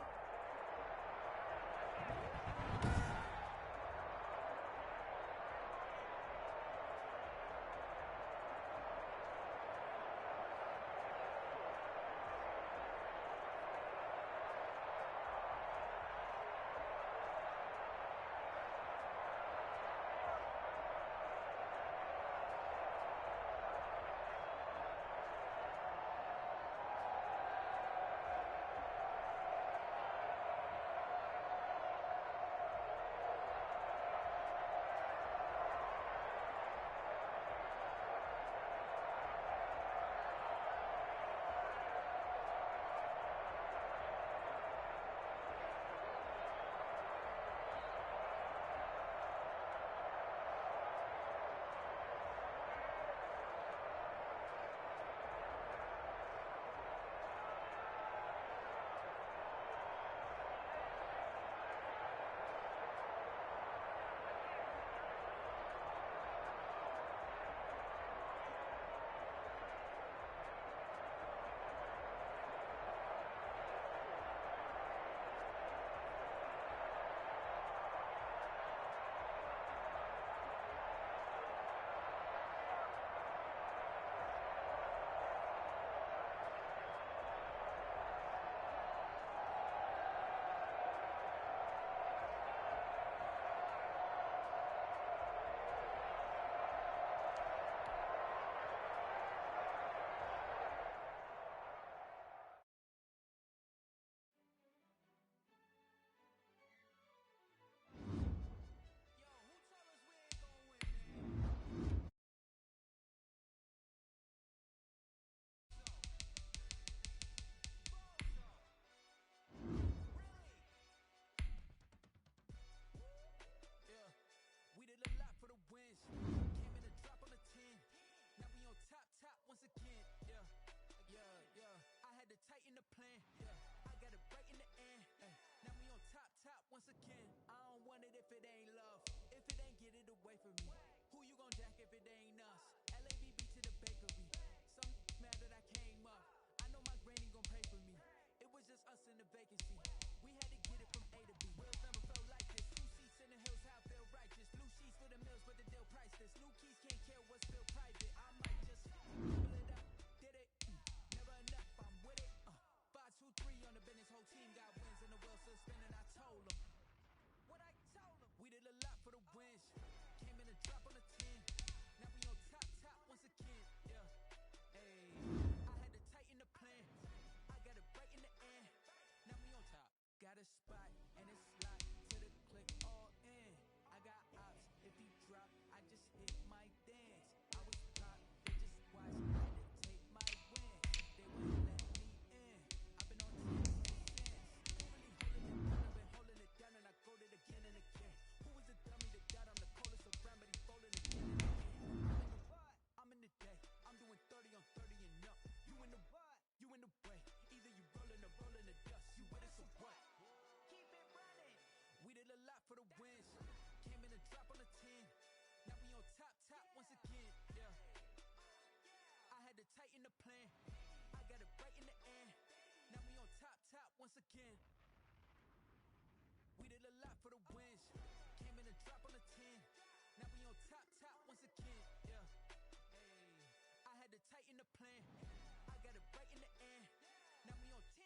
if it ain't love. If it ain't get it away from me. Who you gon' jack if it ain't us? LABB to the bakery. Some mad that I came up. I know my granny gon' pray for me. It was just us in the vacancy. We had to get it from A to B. Wheels never felt like this. 2 seats in the hills, how I feel righteous. Blue sheets for the mills, but the deal priceless. New keys can't care what's still private. I might just fill it up, did it. Never enough, I'm with it. 5, 2, 3 on the business. Whole team got wins and the wheels still spinning. I told them what I told them. We did a lot for the wins. Came in a drop on the 10. Now we on top once again. Yeah. Hey, I had to tighten the plan. I got it right in the end. Now we on top. Got a spot and it's locked to the click all in. I got ops. If he drop, I just hit my dance. I was blocked. They just watched. Had to take my win. They wouldn't let me in. I've been on 10 since. Really holding it down. I've been holding it down and I go it again and again. Who was the dummy that got on the coldest around, but he folded again and again. I'm in the day. I'm doing 30 on 30 and up. You in the what? You in the way. Either you rolling or rolling the dust. You with us or what? Keep it running. We did a lot for the wins. Came in a drop on the 10. Now we on top once again. Yeah. I had to tighten the plan. I got it right in the end. Now we on top once again. We did a lot for the wins. Came in a drop on the 10. Now we on top once again. Yeah. Hey, I had to tighten the plan. I got it right in the end. Now we on 10.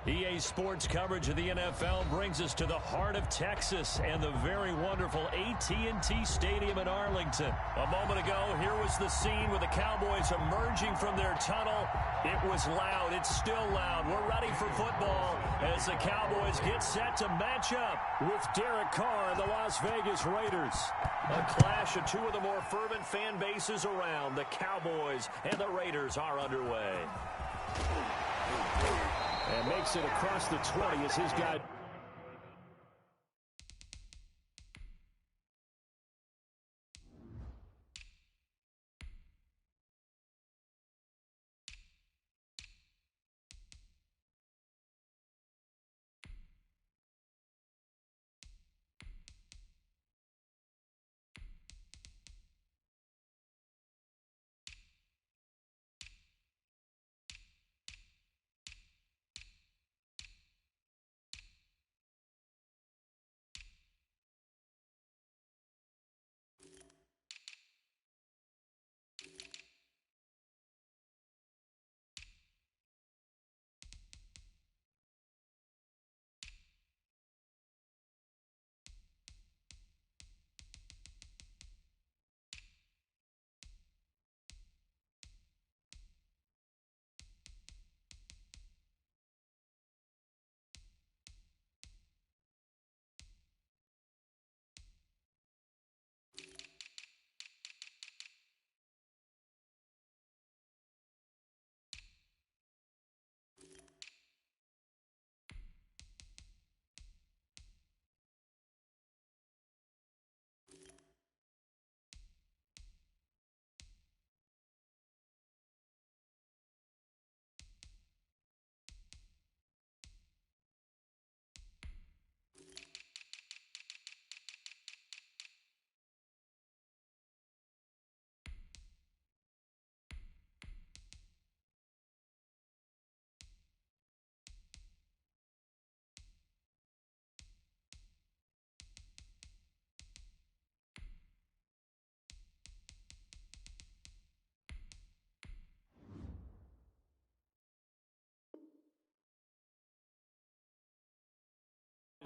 EA Sports coverage of the NFL brings us to the heart of Texas and the very wonderful AT&T Stadium in Arlington. A moment ago, here was the scene with the Cowboys emerging from their tunnel. It was loud. It's still loud. We're ready for football as the Cowboys get set to match up with Derek Carr and the Las Vegas Raiders. A clash of two of the more fervent fan bases around. The Cowboys and the Raiders are underway. And makes it across the 20 as his guy.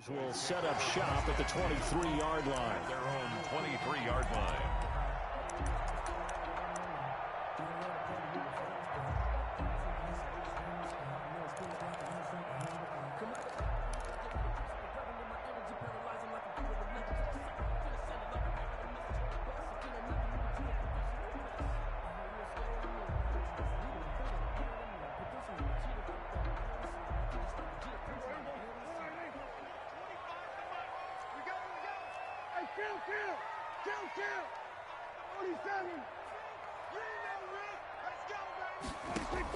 Will set up shop at the 23-yard line. Their own 23-yard line. Kill. 47. Let's go, baby.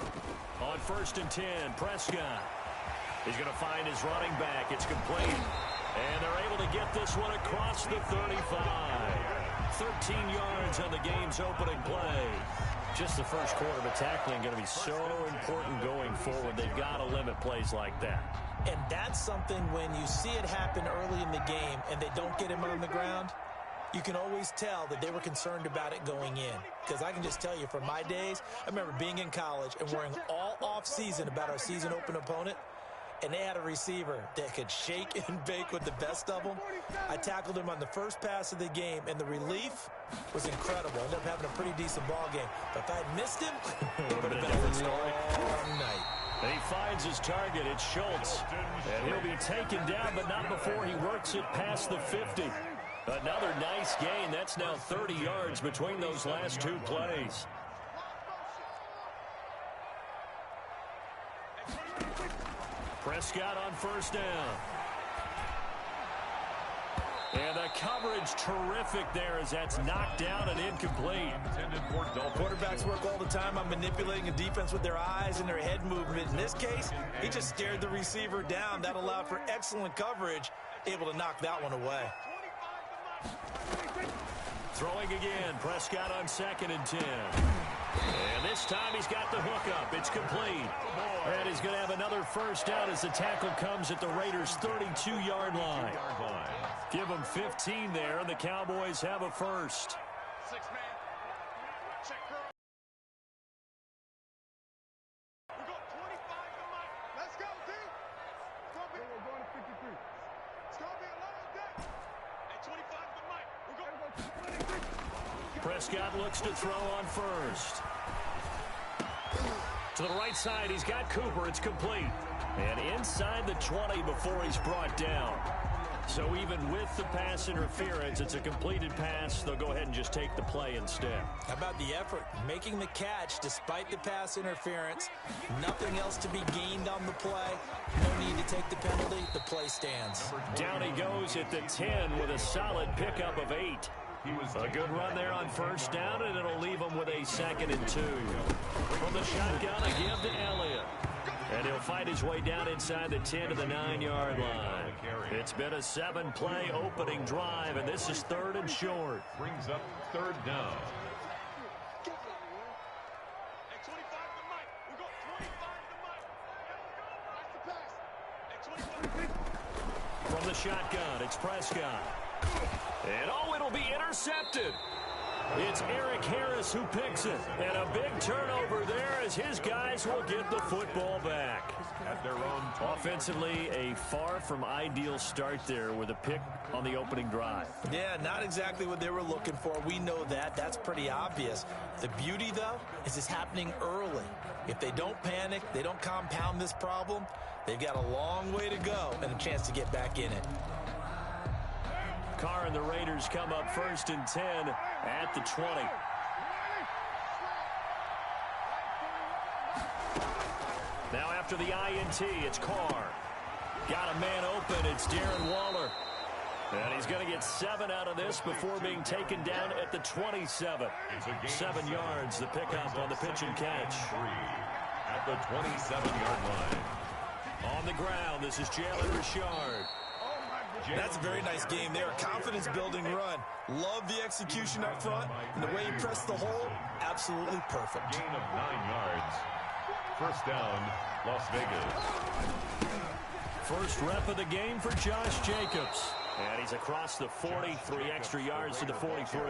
On 1st and 10, Prescott. He's going to find his running back. It's complete. And they're able to get this one across the 35. 13 yards on the game's opening play. Just the first quarter, but tackling going to be so important going forward. They've got to limit plays like that. And that's something when you see it happen early in the game and they don't get him on the ground, you can always tell that they were concerned about it going in. Because I can just tell you from my days, I remember being in college and worrying all off-season about our season open opponent, and they had a receiver that could shake and bake with the best of them. I tackled him on the first pass of the game, and the relief was incredible. I ended up having a pretty decent ball game. But if I had missed him, it would have been a different story all night. And he finds his target. It's Schultz. And he'll be taken down, but not before he works it past the 50. Another nice gain. That's now 30 yards between those last two plays. Prescott on 1st down. And the coverage terrific there as that's knocked down and incomplete. Quarterbacks work all the time on manipulating a defense with their eyes and their head movement. In this case, he just stared the receiver down. That allowed for excellent coverage, able to knock that one away. Throwing again, Prescott on 2nd and 10. And this time he's got the hook up. It's complete. And he's going to have another first down as the tackle comes at the Raiders' 32-yard line. Give them 15 there, and the Cowboys have a first. 6-man. Check curl. We got 25 to Mike. Let's go, D. We're going to 53. It's going to be a long day. Hey, 25 to Mike. We're going to go 26. Prescott looks to throw on 1st. To the right side, he's got Cooper. It's complete. And inside the 20 before he's brought down. So even with the pass interference, it's a completed pass. They'll go ahead and just take the play instead. How about the effort? Making the catch despite the pass interference. Nothing else to be gained on the play. No need to take the penalty. The play stands. Down he goes at the 10 with a solid pickup of 8. A good run there on 1st down, and it'll leave him with a 2nd and 2. From the shotgun, a give to Elliott. And he'll fight his way down inside the 10 to the 9-yard line. It's been a 7-play opening drive, and this is 3rd and short. Brings up 3rd down. Hey, 25 to Mike. We got 25 to Mike. That's the pass. Hey, 25. From the shotgun, it's Prescott. And it'll be intercepted. It's Eric Harris who picks it. And a big turnover there as his guys will get the football back. At their own Offensively, a far from ideal start there with a pick on the opening drive. Yeah, not exactly what they were looking for. We know that. That's pretty obvious. The beauty, though, is it's happening early. If they don't panic, they don't compound this problem, they've got a long way to go and a chance to get back in it. Carr and the Raiders come up 1st and 10 at the 20. Now after the INT, it's Carr. Got a man open. It's Darren Waller. And he's going to get 7 out of this before being taken down at the 27. 7 yards, the pickup on the pitch and catch. At the 27-yard line. On the ground, this is Jalen Richard. That's a very nice game there. Confidence-building run. Love the execution up front. And the way he pressed the hole, absolutely perfect. Gain of 9 yards. First down, Las Vegas. First rep of the game for Josh Jacobs. And he's across the 40, 3 extra yards to the 43.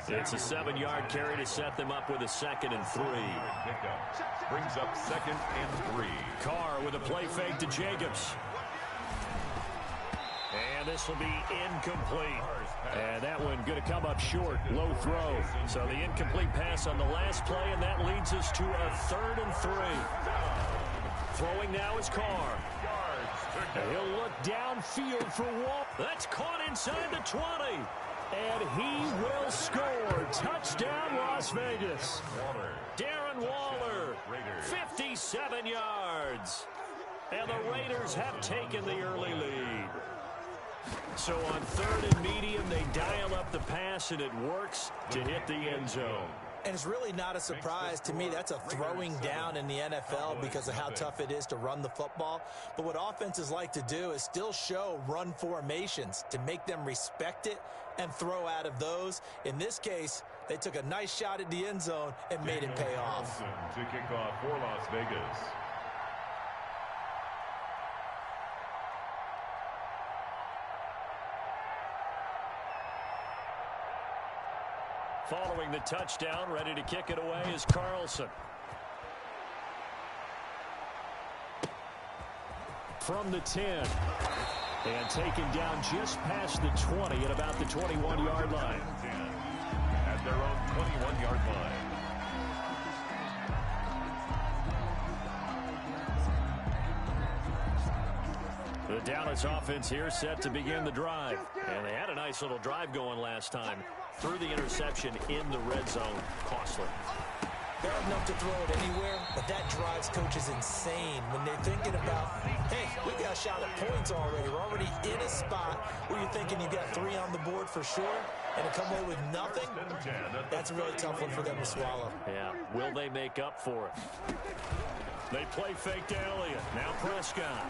It's a 7-yard carry to set them up with a 2nd and 3. Pickup brings up 2nd and 3. Carr with a play fake to Jacobs. And this will be incomplete. And that one going to come up short. Low throw. So the incomplete pass on the last play, and that leads us to a 3rd and 3. Throwing now is Carr. And he'll look downfield for Wall. That's caught inside the 20. And he will score. Touchdown, Las Vegas. Darren Waller, 57 yards. And the Raiders have taken the early lead. So on 3rd and medium, they dial up the pass, and it works to hit the end zone. And it's really not a surprise to me. That's a throwing down in the NFL because of how tough it is to run the football. But what offenses like to do is still show run formations to make them respect it and throw out of those. In this case, they took a nice shot at the end zone and made it pay off. To kick off for Las Vegas. Following the touchdown, ready to kick it away is Carlson. From the 10. And taken down just past the 20 at about the 21-yard line. At their own 21-yard line. The Dallas offense here set to begin the drive. And they had a nice little drive going last time. Through the interception in the red zone. Costly. They're enough to throw it anywhere, but that drives coaches insane when they're thinking about, hey, we got a shot at points already. We're already in a spot where you're thinking you got 3 on the board for sure, and to come away with nothing, that's a really tough one for them to swallow. Yeah, will they make up for it? They play fake to Elliott. Now Prescott.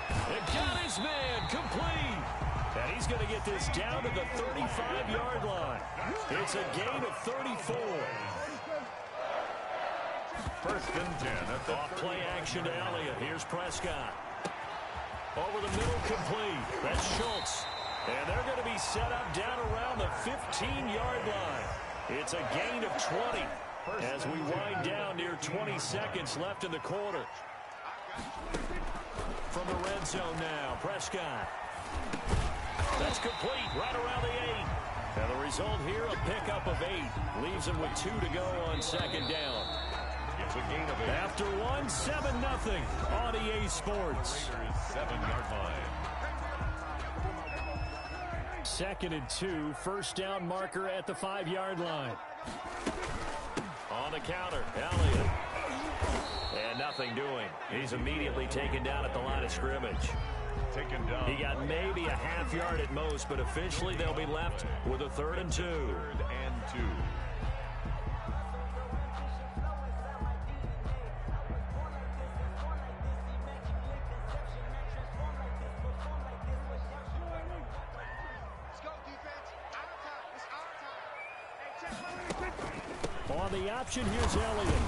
It got his man complete. And he's going to get this down to the 35-yard line. It's a gain of 34. 1st and 10 at the play action to Elliott. Here's Prescott. Over the middle, complete. That's Schultz. And they're going to be set up down around the 15-yard line. It's a gain of 20 as we wind down near 20 seconds left in the quarter. From the red zone now, Prescott. That's complete right around the 8. And the result here, a pickup of 8. Leaves him with 2 to go on 2nd down. It's a gain of 8. After 1, 7-0 on EA Sports. 7-yard line. 2nd and 2, 1st down marker at the 5-yard line. On the counter, Elliott. And nothing doing. He's immediately taken down at the line of scrimmage. Taken down. He got maybe a half yard at most, but officially they'll be left with a 3rd and 2. 3rd and 2. Let's go, defense. Our time. It's our time. Hey, check. On the option, here's Elliott.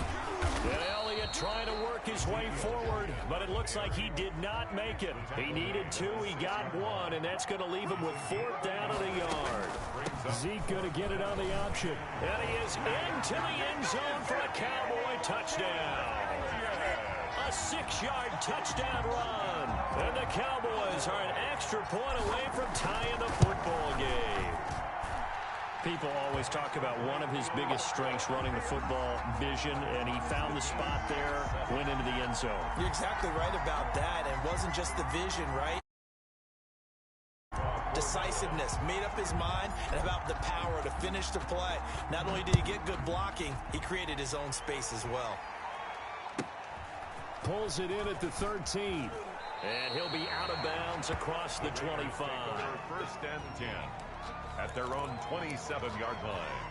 And Elliott trying to work his way forward, but it looks like he did not make it. He needed 2, he got 1, and that's going to leave him with 4th down at a yard. Zeke going to get it on the option. And he is into the end zone for a Cowboy touchdown. A 6-yard touchdown run. And the Cowboys are an extra point away from tying the football game. People always talk about one of his biggest strengths running the football, vision, and he found the spot there, went into the end zone. You're exactly right about that. It wasn't just the vision, right? Decisiveness, made up his mind, and about the power to finish the play. Not only did he get good blocking, he created his own space as well. Pulls it in at the 13. And he'll be out of bounds across the 25. 1st and 10. At their own 27-yard line.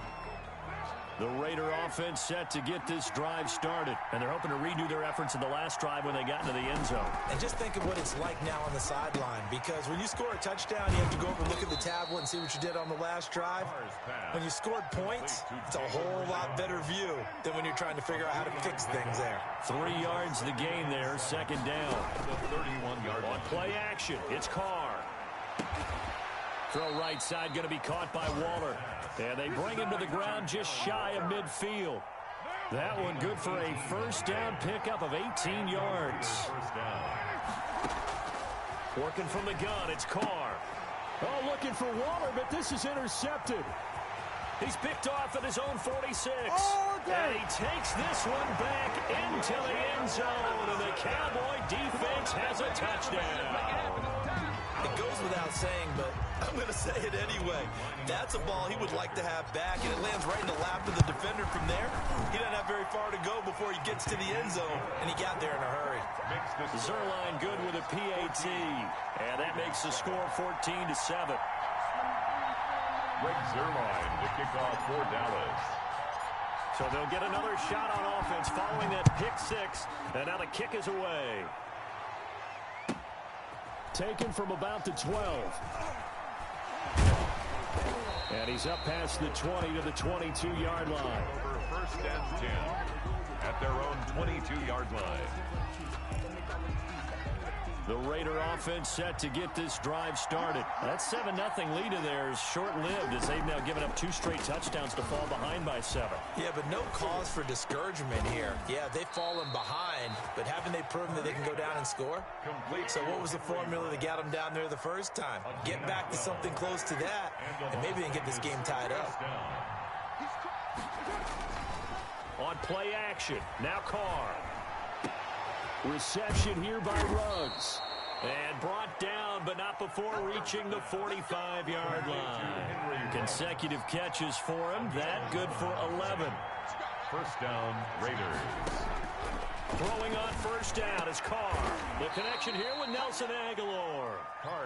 The Raider offense set to get this drive started. And they're hoping to redo their efforts in the last drive when they got into the end zone. And just think of what it's like now on the sideline. Because when you score a touchdown, you have to go over and look at the tablet and see what you did on the last drive. When you scored points, it's a whole lot better view than when you're trying to figure out how to fix things there. 3 yards the gain there, 2nd down. The 31-yard line. On play action, it's Carr. Throw right side going to be caught by Waller. And they bring him to the ground just shy of midfield. That one good for a 1st down pickup of 18 yards. 1st down. Working from the gun, it's Carr. Oh, looking for Waller, but this is intercepted. He's picked off at his own 46. And he takes this one back into the end zone. And the Cowboy defense has a touchdown. It goes without saying, but I'm going to say it anyway. That's a ball he would like to have back, and it lands right in the lap of the defender from there. He doesn't have very far to go before he gets to the end zone, and he got there in a hurry. Zuerlein good with a PAT, and that makes the score 14-7. Greg Zuerlein to kick off for Dallas. So they'll get another shot on offense following that pick six, and now the kick is away. Taken from about the 12. And he's up past the 20 to the 22-yard line. Over first and 10 at their own 22-yard line. The Raider offense set to get this drive started. That 7-0 lead of theirs is short-lived as they've now given up 2 straight touchdowns to fall behind by 7. Yeah, but no cause for discouragement here. Yeah, they've fallen behind, but haven't they proven that they can go down and score? So what was the formula that got them down there the first time? Get back to something close to that, and maybe they can get this game tied up. On play action, now Carr. Reception here by Ruggs. And brought down, but not before reaching the 45-yard line. Consecutive catches for him. That good for 11. First down, Raiders. Throwing on first down is Carr. The connection here with Nelson Agholor.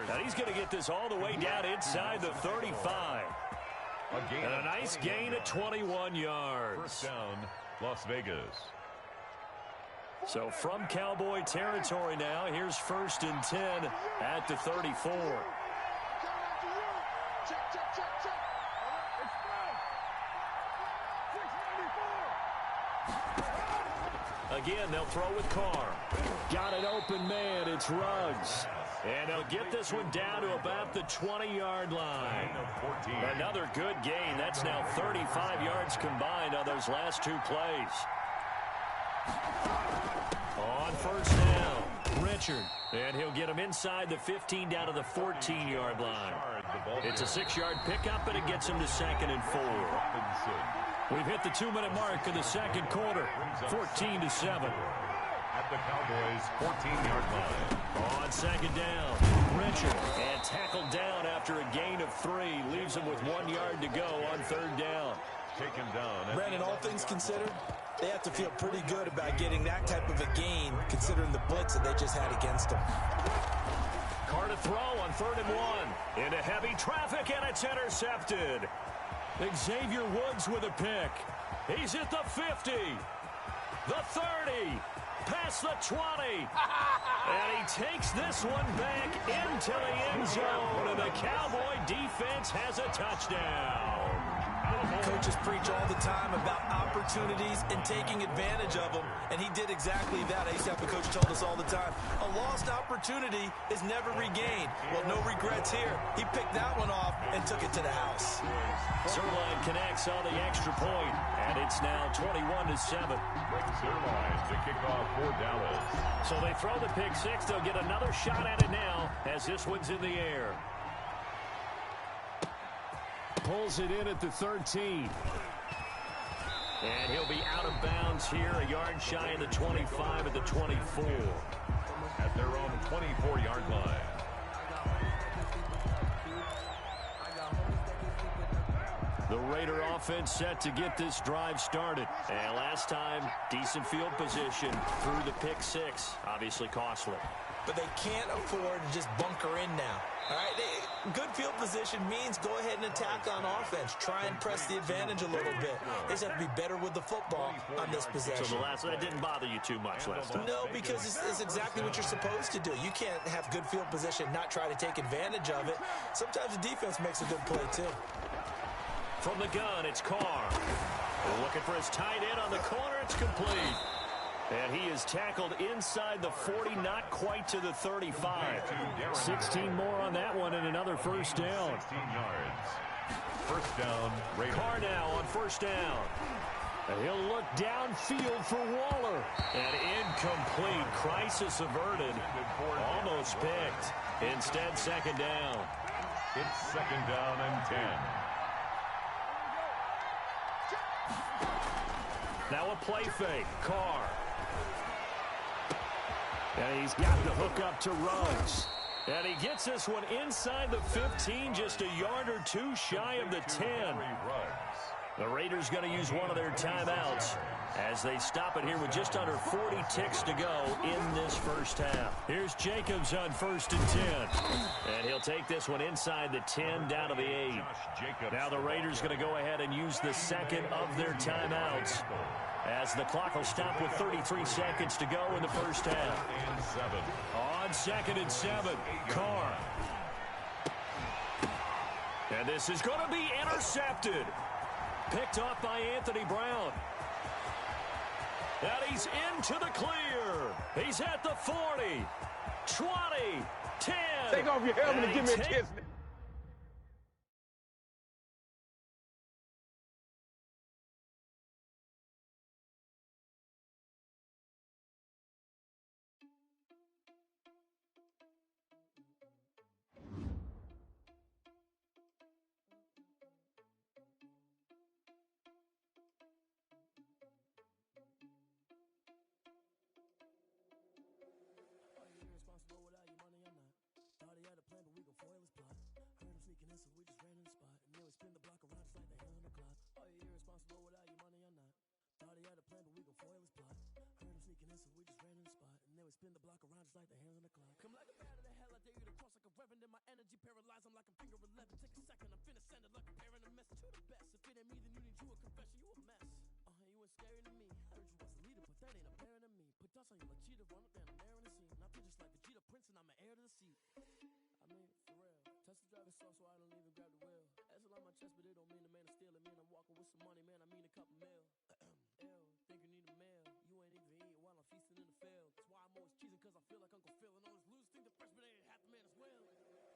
And he's going to get this all the way down inside the 35. And a nice gain at 21 yards. First down, Las Vegas. So from Cowboy territory now, here's first and 10 at the 34. Again, they'll throw with Carr. Got an open man, it's Ruggs. And they'll get this one down to about the 20-yard line. Another good gain. That's now 35 yards combined on those last 2 plays. On first down, Richard. And he'll get him inside the 15 down to the 14-yard line. It's a 6-yard pickup, and it gets him to 2nd and 4. We've hit the 2-minute mark in the second quarter, 14-7. At the Cowboys' 14-yard line. On second down, Richard. And tackled down after a gain of 3. Leaves him with 1 yard to go on third down. Taken down. Brandon, all things considered, they have to feel pretty good about getting that type of a gain, considering the blitz that they just had against them. Carr to throw on 3rd and 1. Into heavy traffic, and it's intercepted. Xavier Woods with a pick. He's at the 50. The 30. Past the 20. And he takes this one back into the end zone. And the Cowboy defense has a touchdown. Coaches preach all the time about opportunities and taking advantage of them, and he did exactly that. I used to have a coach told us all the time, a lost opportunity is never regained. Well, no regrets here. He picked that one off and took it to the house. Zuerlein connects on the extra point, and it's now 21-7. Greg Zuerlein to kick off for Dallas. So they throw the pick six. They'll get another shot at it now as this one's in the air. Pulls it in at the 13. And he'll be out of bounds here, a yard shy of the 25 at the 24. At their own 24-yard line. The Raider offense set to get this drive started. And last time, decent field position through the pick six. Obviously costly. But they can't afford to just bunker in now. All right, good field position means go ahead and attack on offense. Try and press the advantage a little bit. They just have to be better with the football on this possession. So that didn't bother you too much last time? No, because it's exactly what you're supposed to do. You can't have good field position, not try to take advantage of it. Sometimes the defense makes a good play, too. From the gun, it's Carr. Looking for his tight end on the corner. It's complete. And he is tackled inside the 40, not quite to the 35. 16 more on that one and another first down. 16 yards. First down, Raiders. Carr now on first down. He'll look downfield for Waller. And incomplete. Crisis averted. Almost picked. Instead, second down. It's second down and 10. Now a play fake. Carr. And he's got the hook up to Ruggs. And he gets this one inside the 15, just a yard or two shy of the 10. The Raiders going to use one of their timeouts as they stop it here with just under 40 ticks to go in this first half. Here's Jacobs on 1st and 10. And he'll take this one inside the 10 down to the 8. Now the Raiders going to go ahead and use the second of their timeouts as the clock will stop with 33 seconds to go in the first half. On 2nd and 7, Carr. And this is going to be intercepted. Picked off by Anthony Brown. And he's into the clear. He's at the 40, 20, 10. Take off your helmet and give me a kiss. Spin the block around just like the hands on the clock. Come like a bat of the hell, I dare you to cross like a reverend. In my energy paralyzed, I'm like a finger 11. Take a second, I'm finna send it like a parent a message. You're the best. If it ain't me, then you need you a confession. You a mess. You ain't scary to me. Heard you was a leader, but that ain't apparent to me. Put dust on you like cheetah, run up down the air in the scene. Now feel just like Vegeta Prince, and I'm an heir to the seat. I mean, for real. Test the driver's soft, so I don't even grab the wheel. That's on my chest, but it don't mean the man is stealing. Man, I'm walking with some money, man. I mean a couple mil. Ew, think you need a meal. You ain't even eating while I'm feasting in the field. That's why I'm always cheesing, cause I feel like Uncle Phil. And all this losers think the freshman ain't half the man as well.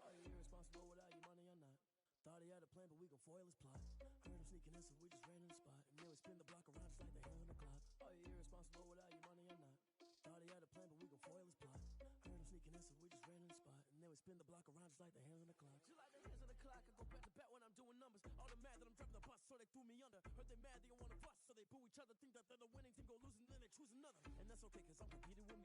Are you irresponsible without your money or not? Thought he had a plan, but we gon' foil his plot. Heard him sneaking in, so we just ran in the spot. And then we spin the block around just like the hands on the clock. Are you irresponsible without your money or not? Thought he had a plan, but we gon' foil his plot. Heard him sneaking in, so we just ran in the spot. And then we spin the block around just like the hands on the clock. Just like the hands on the clock, I go back to back when I'm doing numbers. All the mad that I'm driving the bus, so they threw me under. Heard they mad, they don't wanna bust, so they boo each other. Think that they're the winning team, go losing, then they choose another. And that's okay, cause I'm competing with me.